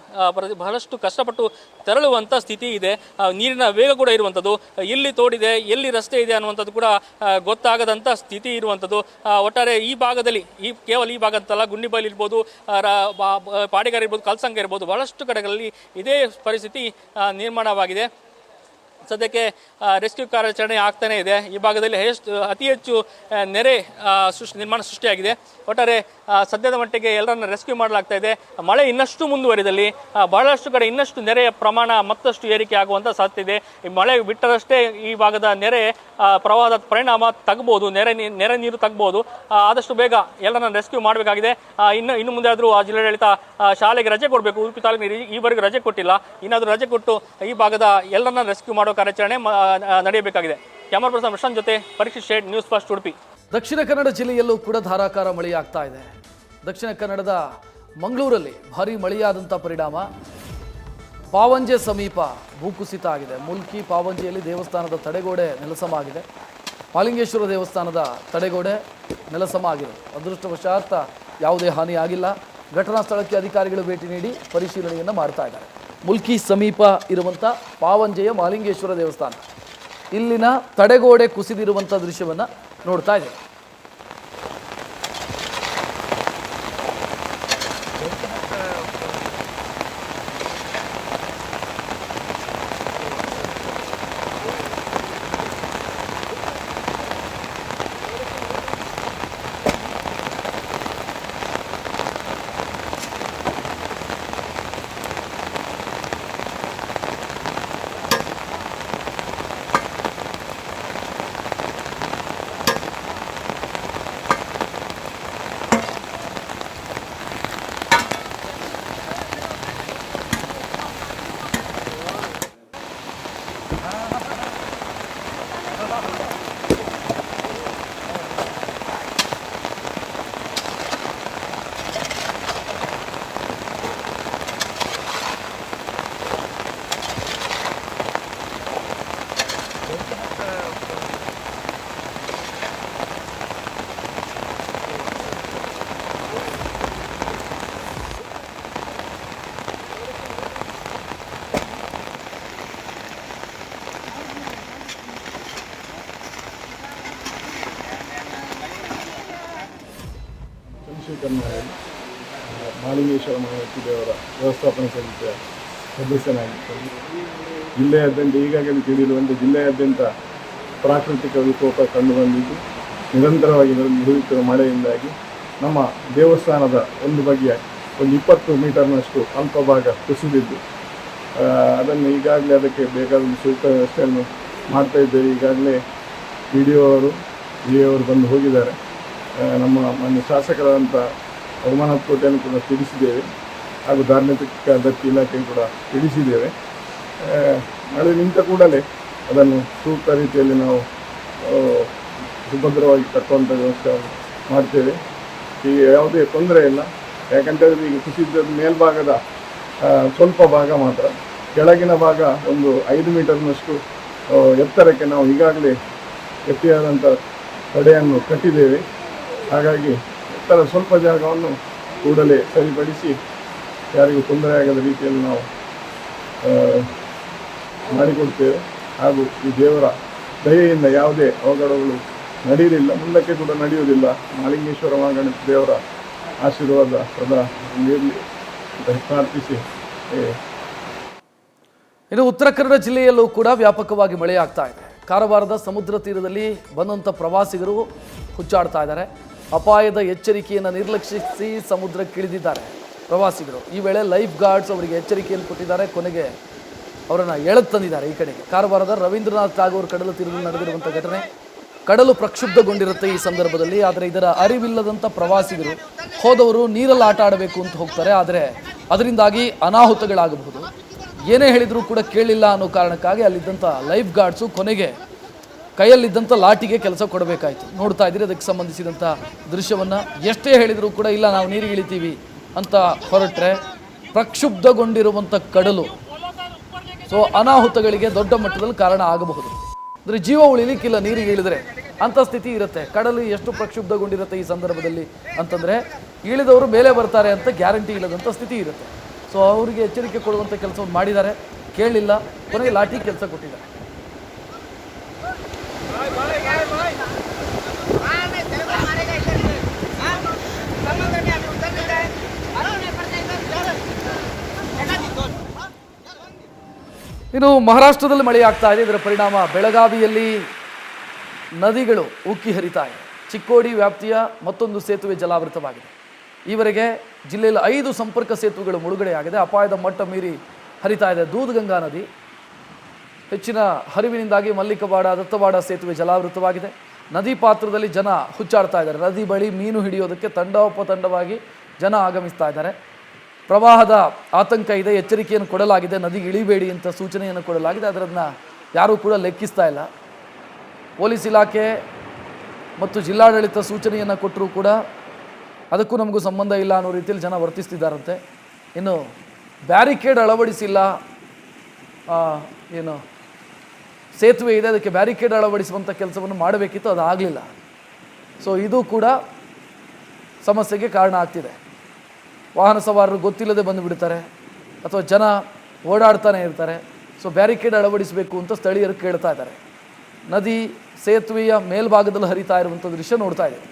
ಬಹಳಷ್ಟು ಕಷ್ಟಪಟ್ಟು ತೆರಳುವಂಥ ಸ್ಥಿತಿ ಇದೆ. ನೀರಿನ ವೇಗ ಕೂಡ ಇರುವಂಥದ್ದು, ಎಲ್ಲಿ ತೋಡಿದೆ ಎಲ್ಲಿ ರಸ್ತೆ ಇದೆ ಅನ್ನುವಂಥದ್ದು ಕೂಡ ಗೊತ್ತಾಗದಂಥ ಸ್ಥಿತಿ ಇರುವಂಥದ್ದು. ಒಟ್ಟಾರೆ ಈ ಭಾಗದಲ್ಲಿ ಕೇವಲ ಈ ಭಾಗ ಅಂತಲ್ಲ, ಗುಂಡಿಬೈಲ್ ಇರ್ಬೋದು, ಪಾಡಿಗಾರ ಇರ್ಬೋದು, ಕಲ್ಸಂಗ ಇರ್ಬೋದು, ಬಹಳಷ್ಟು ಕಡೆಗಳಲ್ಲಿ ಇದೇ ಪರಿಸ್ಥಿತಿ ನಿರ್ಮಾಣವಾಗಿದೆ. ಸದ್ಯಕ್ಕೆ ರೆಸ್ಕ್ಯೂ ಕಾರ್ಯಾಚರಣೆ ಆಗ್ತಾನೇ ಇದೆ. ಈ ಭಾಗದಲ್ಲಿ ಅತಿ ಹೆಚ್ಚು ನೆರೆ ನಿರ್ಮಾಣ ಸೃಷ್ಟಿಯಾಗಿದೆ. ಒಟ್ಟಾರೆ ಸದ್ಯದ ಮಟ್ಟಿಗೆ ಎಲ್ಲರನ್ನ ರೆಸ್ಕ್ಯೂ ಮಾಡಲಾಗ್ತಾ ಇದೆ. ಮಳೆ ಇನ್ನಷ್ಟು ಮುಂದುವರಿದಲ್ಲಿ ಬಹಳಷ್ಟು ಕಡೆ ಇನ್ನಷ್ಟು ನೆರೆಯ ಪ್ರಮಾಣ ಮತ್ತಷ್ಟು ಏರಿಕೆ ಆಗುವಂಥ ಸಾಧ್ಯತೆ ಇದೆ. ಈ ಮಳೆ ಬಿಟ್ಟರಷ್ಟೇ ಈ ಭಾಗದ ನೆರೆ ಪ್ರವಾಹದ ಪರಿಣಾಮ ತಗ್ಬೋದು, ನೆರೆ ನೀರು ತಗ್ಬೋದು. ಆದಷ್ಟು ಬೇಗ ಎಲ್ಲರನ್ನ ರೆಸ್ಕ್ಯೂ ಮಾಡಬೇಕಾಗಿದೆ. ಇನ್ನು ಮುಂದೆ ಆದರೂ ಆ ಜಿಲ್ಲಾಡಳಿತ ಶಾಲೆಗೆ ರಜೆ ಕೊಡಬೇಕು. ಉಡುಪಿ ತಾಲೂಕಿನ ಈವರೆಗೂ ರಜೆ ಕೊಟ್ಟಿಲ್ಲ. ಇನ್ನಾದರೂ ರಜೆ ಕೊಟ್ಟು ಈ ಭಾಗದ ಎಲ್ಲರನ್ನ ರೆಸ್ಕ್ಯೂ ಮಾಡೋ ಕಾರ್ಯಾಚರಣೆ ನಡೆಯಬೇಕಾಗಿದೆ. ಕ್ಯಾಮರಾ ಪರ್ಸನ್ ಪ್ರಶಾಂತ್ ಜೊತೆ Parikshit shade, news first Udupi. Dakshina Kannada ಜಿಲ್ಲೆಯಲ್ಲೂ ಕೂಡ ಧಾರಾಕಾರ ಮಳೆಯಾಗ್ತಾ ಇದೆ. ದಕ್ಷಿಣ ಕನ್ನಡದ ಮಂಗಳೂರಲ್ಲಿ ಭಾರೀ ಮಳೆಯಾದಂಥ ಪರಿಣಾಮ ಪಾವಂಜೆ ಸಮೀಪ ಭೂಕುಸಿತ ಆಗಿದೆ. ಮುಲ್ಕಿ ಪಾವಂಜೆಯಲ್ಲಿ ದೇವಸ್ಥಾನದ ತಡೆಗೋಡೆ ನೆಲಸಮ ಆಗಿದೆ. ಮಾಲಿಂಗೇಶ್ವರ ದೇವಸ್ಥಾನದ ತಡೆಗೋಡೆ ನೆಲಸಮ ಆಗಿದೆ. ಅದೃಷ್ಟವಶಾತ್ ಯಾವುದೇ ಹಾನಿ ಆಗಿಲ್ಲ. ಘಟನಾ ಸ್ಥಳಕ್ಕೆ ಅಧಿಕಾರಿಗಳು ಭೇಟಿ ನೀಡಿ ಪರಿಶೀಲನೆಯನ್ನು ಮಾಡ್ತಾ ಇದ್ದಾರೆ. ಮುಲ್ಕಿ ಸಮೀಪ ಇರುವಂಥ ಪಾವಂಜೆಯ ಮಾಲಿಂಗೇಶ್ವರ ದೇವಸ್ಥಾನ, ಇಲ್ಲಿನ ತಡೆಗೋಡೆ ಕುಸಿದಿರುವಂಥ ದೃಶ್ಯವನ್ನು ನೋಡ್ತಾ ಇದ್ದೇವೆ. ಮಾಲಿಂಗೇಶ್ವರ ಮಹಾಮೂರ್ತಿ ದೇವರ ವ್ಯವಸ್ಥಾಪನಾ ಸಮಿತಿಯ ಸದಸ್ಯನಾಗಿದ್ದೇನೆ. ಜಿಲ್ಲೆಯಾದ್ಯಂತ ಈಗಾಗಲೇ ತಿಳಿದಿರುವಂತೆ ಜಿಲ್ಲೆಯಾದ್ಯಂತ ಪ್ರಾಕೃತಿಕ ವಿಕೋಪ ಕಂಡುಬಂದಿದ್ದು, ನಿರಂತರವಾಗಿ ಸುರಿಯುತ್ತಿರುವ ಮಳೆಯಿಂದಾಗಿ ನಮ್ಮ ದೇವಸ್ಥಾನದ ಒಂದು ಬಗೆಯ 20 ಮೀಟರ್ನಷ್ಟು ಅಲ್ಪ ಭಾಗ ಕುಸಿದಿದ್ದು, ಅದನ್ನು ಈಗಾಗಲೇ ಅದಕ್ಕೆ ಬೇಕಾದ ಸೂಕ್ತ ವ್ಯವಸ್ಥೆಯನ್ನು ಮಾಡ್ತಾ ಇದ್ದೇವೆ. ಈಗಾಗಲೇ ಪಿ ಡಿ ಅವರು ಬಂದು ಹೋಗಿದ್ದಾರೆ. ನಮ್ಮ ಮಾನ್ಯ ಶಾಸಕರಾದಂಥ ರಘುನಾಥ್ ಕೋಟೆಯನ್ನು ಕೂಡ ತಿಳಿಸಿದ್ದೇವೆ, ಹಾಗೂ ಧಾರ್ಮಿಕ ದತ್ತಿ ಇಲಾಖೆ ಕೂಡ ತಿಳಿಸಿದ್ದೇವೆ. ಮಳೆ ನಿಂತ ಕೂಡಲೇ ಅದನ್ನು ಸೂಕ್ತ ರೀತಿಯಲ್ಲಿ ನಾವು ಸುಭದ್ರವಾಗಿ ಕಟ್ಟುವಂಥ ವ್ಯವಸ್ಥೆ ಮಾಡ್ತೇವೆ. ಈಗ ಯಾವುದೇ ತೊಂದರೆ ಇಲ್ಲ. ಯಾಕಂತೇಳಿದ್ರೆ ಈಗ ಕುಸಿದ ಮೇಲ್ಭಾಗದ ಸ್ವಲ್ಪ ಭಾಗ ಮಾತ್ರ, ಕೆಳಗಿನ ಭಾಗ ಒಂದು 5 ಮೀಟರ್ನಷ್ಟು ಎತ್ತರಕ್ಕೆ ನಾವು ಈಗಾಗಲೇ ಗಟ್ಟಿಯಾದಂಥ ತಡೆಯನ್ನು ಕಟ್ಟಿದ್ದೇವೆ. ಹಾಗಾಗಿ ಎತ್ತರ ಸ್ವಲ್ಪ ಜಾಗವನ್ನು ಕೂಡಲೇ ಸರಿಪಡಿಸಿ ಯಾರಿಗೂ ತೊಂದರೆಯಾಗದ ರೀತಿಯಲ್ಲಿ ನಾವು ಮಾಡಿಕೊಡ್ತೇವೆ. ಹಾಗೂ ಈ ದೇವರ ದಯೆಯಿಂದ ಯಾವುದೇ ಅವಘಡಗಳು ನಡೆಯಲಿಲ್ಲ, ಮುಂದಕ್ಕೆ ಕೂಡ ನಡೆಯುವುದಿಲ್ಲ. ಮಾಲಿಂಗೇಶ್ವರ ಮಹಾಗಣಪತಿ ದೇವರ ಆಶೀರ್ವಾದ ಸದಾ ನೀಡಲಿ ಅಂತ ಪ್ರಾರ್ಥಿಸಿ. ಇನ್ನು ಉತ್ತರ ಕನ್ನಡ ಜಿಲ್ಲೆಯಲ್ಲೂ ಕೂಡ ವ್ಯಾಪಕವಾಗಿ ಮಳೆಯಾಗ್ತಾ ಇದೆ. ಕಾರವಾರದ ಸಮುದ್ರ ತೀರದಲ್ಲಿ ಬಂದಂಥ ಪ್ರವಾಸಿಗರು ಹುಚ್ಚಾಡ್ತಾ ಇದ್ದಾರೆ. ಅಪಾಯದ ಎಚ್ಚರಿಕೆಯನ್ನು ನಿರ್ಲಕ್ಷಿಸಿ ಸಮುದ್ರಕ್ಕಿಳಿದಿದ್ದಾರೆ ಪ್ರವಾಸಿಗರು. ಈ ವೇಳೆ ಲೈಫ್ ಗಾರ್ಡ್ಸ್ ಅವರಿಗೆ ಎಚ್ಚರಿಕೆಯನ್ನು ಕೊಟ್ಟಿದ್ದಾರೆ. ಕೊನೆಗೆ ಅವರನ್ನು ಎಳೆದು ತಂದಿದ್ದಾರೆ ಈ ಕಡೆಗೆ. ಕಾರವಾರದ ರವೀಂದ್ರನಾಥ್ ಟಾಗೋರ್ ಕಡಲ ತೀರದಲ್ಲಿ ನಡೆದಿರುವಂಥ ಘಟನೆ. ಕಡಲು ಪ್ರಕ್ಷುಬ್ಧಗೊಂಡಿರುತ್ತೆ ಈ ಸಂದರ್ಭದಲ್ಲಿ. ಆದರೆ ಇದರ ಅರಿವಿಲ್ಲದಂಥ ಪ್ರವಾಸಿಗರು ಹೋದವರು ನೀರಲ್ಲಿ ಆಟ ಆಡಬೇಕು ಅಂತ ಹೋಗ್ತಾರೆ. ಆದರೆ ಅದರಿಂದಾಗಿ ಅನಾಹುತಗಳಾಗಬಹುದು. ಏನೇ ಹೇಳಿದರೂ ಕೂಡ ಕೇಳಿಲ್ಲ ಅನ್ನೋ ಕಾರಣಕ್ಕಾಗಿ ಅಲ್ಲಿದ್ದಂಥ ಲೈಫ್ ಗಾರ್ಡ್ಸು ಕೊನೆಗೆ ಕೈಯಲ್ಲಿದ್ದಂಥ ಲಾಟಿಗೆ ಕೆಲಸ ಕೊಡಬೇಕಾಯಿತು. ನೋಡ್ತಾ ಇದ್ದೀರಿ ಅದಕ್ಕೆ ಸಂಬಂಧಿಸಿದಂಥ ದೃಶ್ಯವನ್ನು. ಎಷ್ಟೇ ಹೇಳಿದರೂ ಕೂಡ ಇಲ್ಲ ನಾವು ನೀರಿಗೆ ಇಳಿತೀವಿ ಅಂತ ಹೊರಟ್ರೆ ಪ್ರಕ್ಷುಬ್ಧಗೊಂಡಿರುವಂಥ ಕಡಲು ಸೊ ಅನಾಹುತಗಳಿಗೆ ದೊಡ್ಡ ಮಟ್ಟದಲ್ಲಿ ಕಾರಣ ಆಗಬಹುದು. ಅಂದರೆ ಜೀವ ಉಳಿಲಿಕ್ಕಿಲ್ಲ ನೀರಿಗೆ ಇಳಿದ್ರೆ ಅಂಥ ಸ್ಥಿತಿ ಇರುತ್ತೆ. ಕಡಲು ಎಷ್ಟು ಪ್ರಕ್ಷುಬ್ಧಗೊಂಡಿರುತ್ತೆ ಈ ಸಂದರ್ಭದಲ್ಲಿ ಅಂತಂದರೆ ಇಳಿದವರು ಮೇಲೆ ಬರ್ತಾರೆ ಅಂತ ಗ್ಯಾರಂಟಿ ಇಲ್ಲದಂಥ ಸ್ಥಿತಿ ಇರುತ್ತೆ. ಸೊ ಅವರಿಗೆ ಎಚ್ಚರಿಕೆ ಕೊಡುವಂಥ ಕೆಲಸವನ್ನು ಮಾಡಿದ್ದಾರೆ, ಕೇಳಲಿಲ್ಲ, ಕೊನೆಗೆ ಲಾಠಿ ಕೆಲಸ ಕೊಟ್ಟಿದ್ದಾರೆ. ಇನ್ನು ಮಹಾರಾಷ್ಟ್ರದಲ್ಲಿ ಮಳೆ ಆಗ್ತಾ ಇದೆ. ಇದರ ಪರಿಣಾಮ ಬೆಳಗಾವಿಯಲ್ಲಿ ನದಿಗಳು ಉಕ್ಕಿ ಹರಿತಾ ಇದೆ. ಚಿಕ್ಕೋಡಿ ವ್ಯಾಪ್ತಿಯ ಮತ್ತೊಂದು ಸೇತುವೆ ಜಲಾವೃತವಾಗಿದೆ. ಈವರೆಗೆ ಜಿಲ್ಲೆಯಲ್ಲಿ 5 ಸಂಪರ್ಕ ಸೇತುವೆಗಳು ಮುಳುಗಡೆಯಾಗಿದೆ. ಅಪಾಯದ ಮಟ್ಟ ಮೀರಿ ಹರಿತಾ ಇದೆ ದೂಧಗಂಗಾ ನದಿ. ಹೆಚ್ಚಿನ ಹರಿವಿನಿಂದಾಗಿ ಮಲ್ಲಿಕವಾಡ ದತ್ತವಾಡ ಸೇತುವೆ ಜಲಾವೃತವಾಗಿದೆ. ನದಿ ಪಾತ್ರದಲ್ಲಿ ಜನ ಹುಚ್ಚಾಡ್ತಾ ಇದ್ದಾರೆ. ನದಿ ಬಳಿ ಮೀನು ಹಿಡಿಯೋದಕ್ಕೆ ತಂಡೋಪತಂಡವಾಗಿ ಜನ ಆಗಮಿಸ್ತಾ ಇದ್ದಾರೆ. ಪ್ರವಾಹದ ಆತಂಕ ಇದೆ, ಎಚ್ಚರಿಕೆಯನ್ನು ಕೊಡಲಾಗಿದೆ, ನದಿಗೆ ಇಳಿಬೇಡಿ ಅಂತ ಸೂಚನೆಯನ್ನು ಕೊಡಲಾಗಿದೆ. ಅದರನ್ನು ಯಾರೂ ಕೂಡ ಲೆಕ್ಕಿಸ್ತಾ ಇಲ್ಲ. ಪೊಲೀಸ್ ಇಲಾಖೆ ಮತ್ತು ಜಿಲ್ಲಾಡಳಿತ ಸೂಚನೆಯನ್ನು ಕೊಟ್ಟರೂ ಕೂಡ ಅದಕ್ಕೂ ನಮಗೂ ಸಂಬಂಧ ಇಲ್ಲ ಅನ್ನೋ ರೀತಿಯಲ್ಲಿ ಜನ ವರ್ತಿಸ್ತಿದ್ದಾರಂತೆ. ಇನ್ನು ಬ್ಯಾರಿಕೇಡ್ ಅಳವಡಿಸಿಲ್ಲ, ಏನು ಸೇತುವೆ ಇದೆ ಅದಕ್ಕೆ ಬ್ಯಾರಿಕೇಡ್ ಅಳವಡಿಸುವಂಥ ಕೆಲಸವನ್ನು ಮಾಡಬೇಕಿತ್ತು, ಅದು ಆಗಲಿಲ್ಲ. ಸೊ ಇದು ಕೂಡ ಸಮಸ್ಯೆಗೆ ಕಾರಣ ಆಗ್ತಿದೆ. ವಾಹನ ಸವಾರರು ಗೊತ್ತಿಲ್ಲದೆ ಬಂದುಬಿಡ್ತಾರೆ ಅಥವಾ ಜನ ಓಡಾಡ್ತಾನೆ ಇರ್ತಾರೆ. ಸೊ ಬ್ಯಾರಿಕೇಡ್ ಅಳವಡಿಸಬೇಕು ಅಂತ ಸ್ಥಳೀಯರು ಕೇಳ್ತಾ ಇದ್ದಾರೆ. ನದಿ ಸೇತುವೆಯ ಮೇಲ್ಭಾಗದಲ್ಲಿ ಹರಿತಾ ಇರುವಂಥ ದೃಶ್ಯ ನೋಡ್ತಾ ಇದ್ದೀವಿ.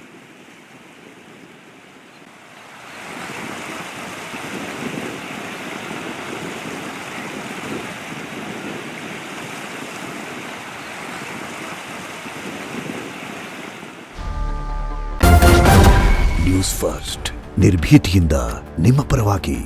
ನ್ಯೂಸ್ ಫಸ್ಟ್ ನಿರ್ಭೀತಿಯಿಂದ ನಿಮ್ಮ ಪರವಾಗಿ.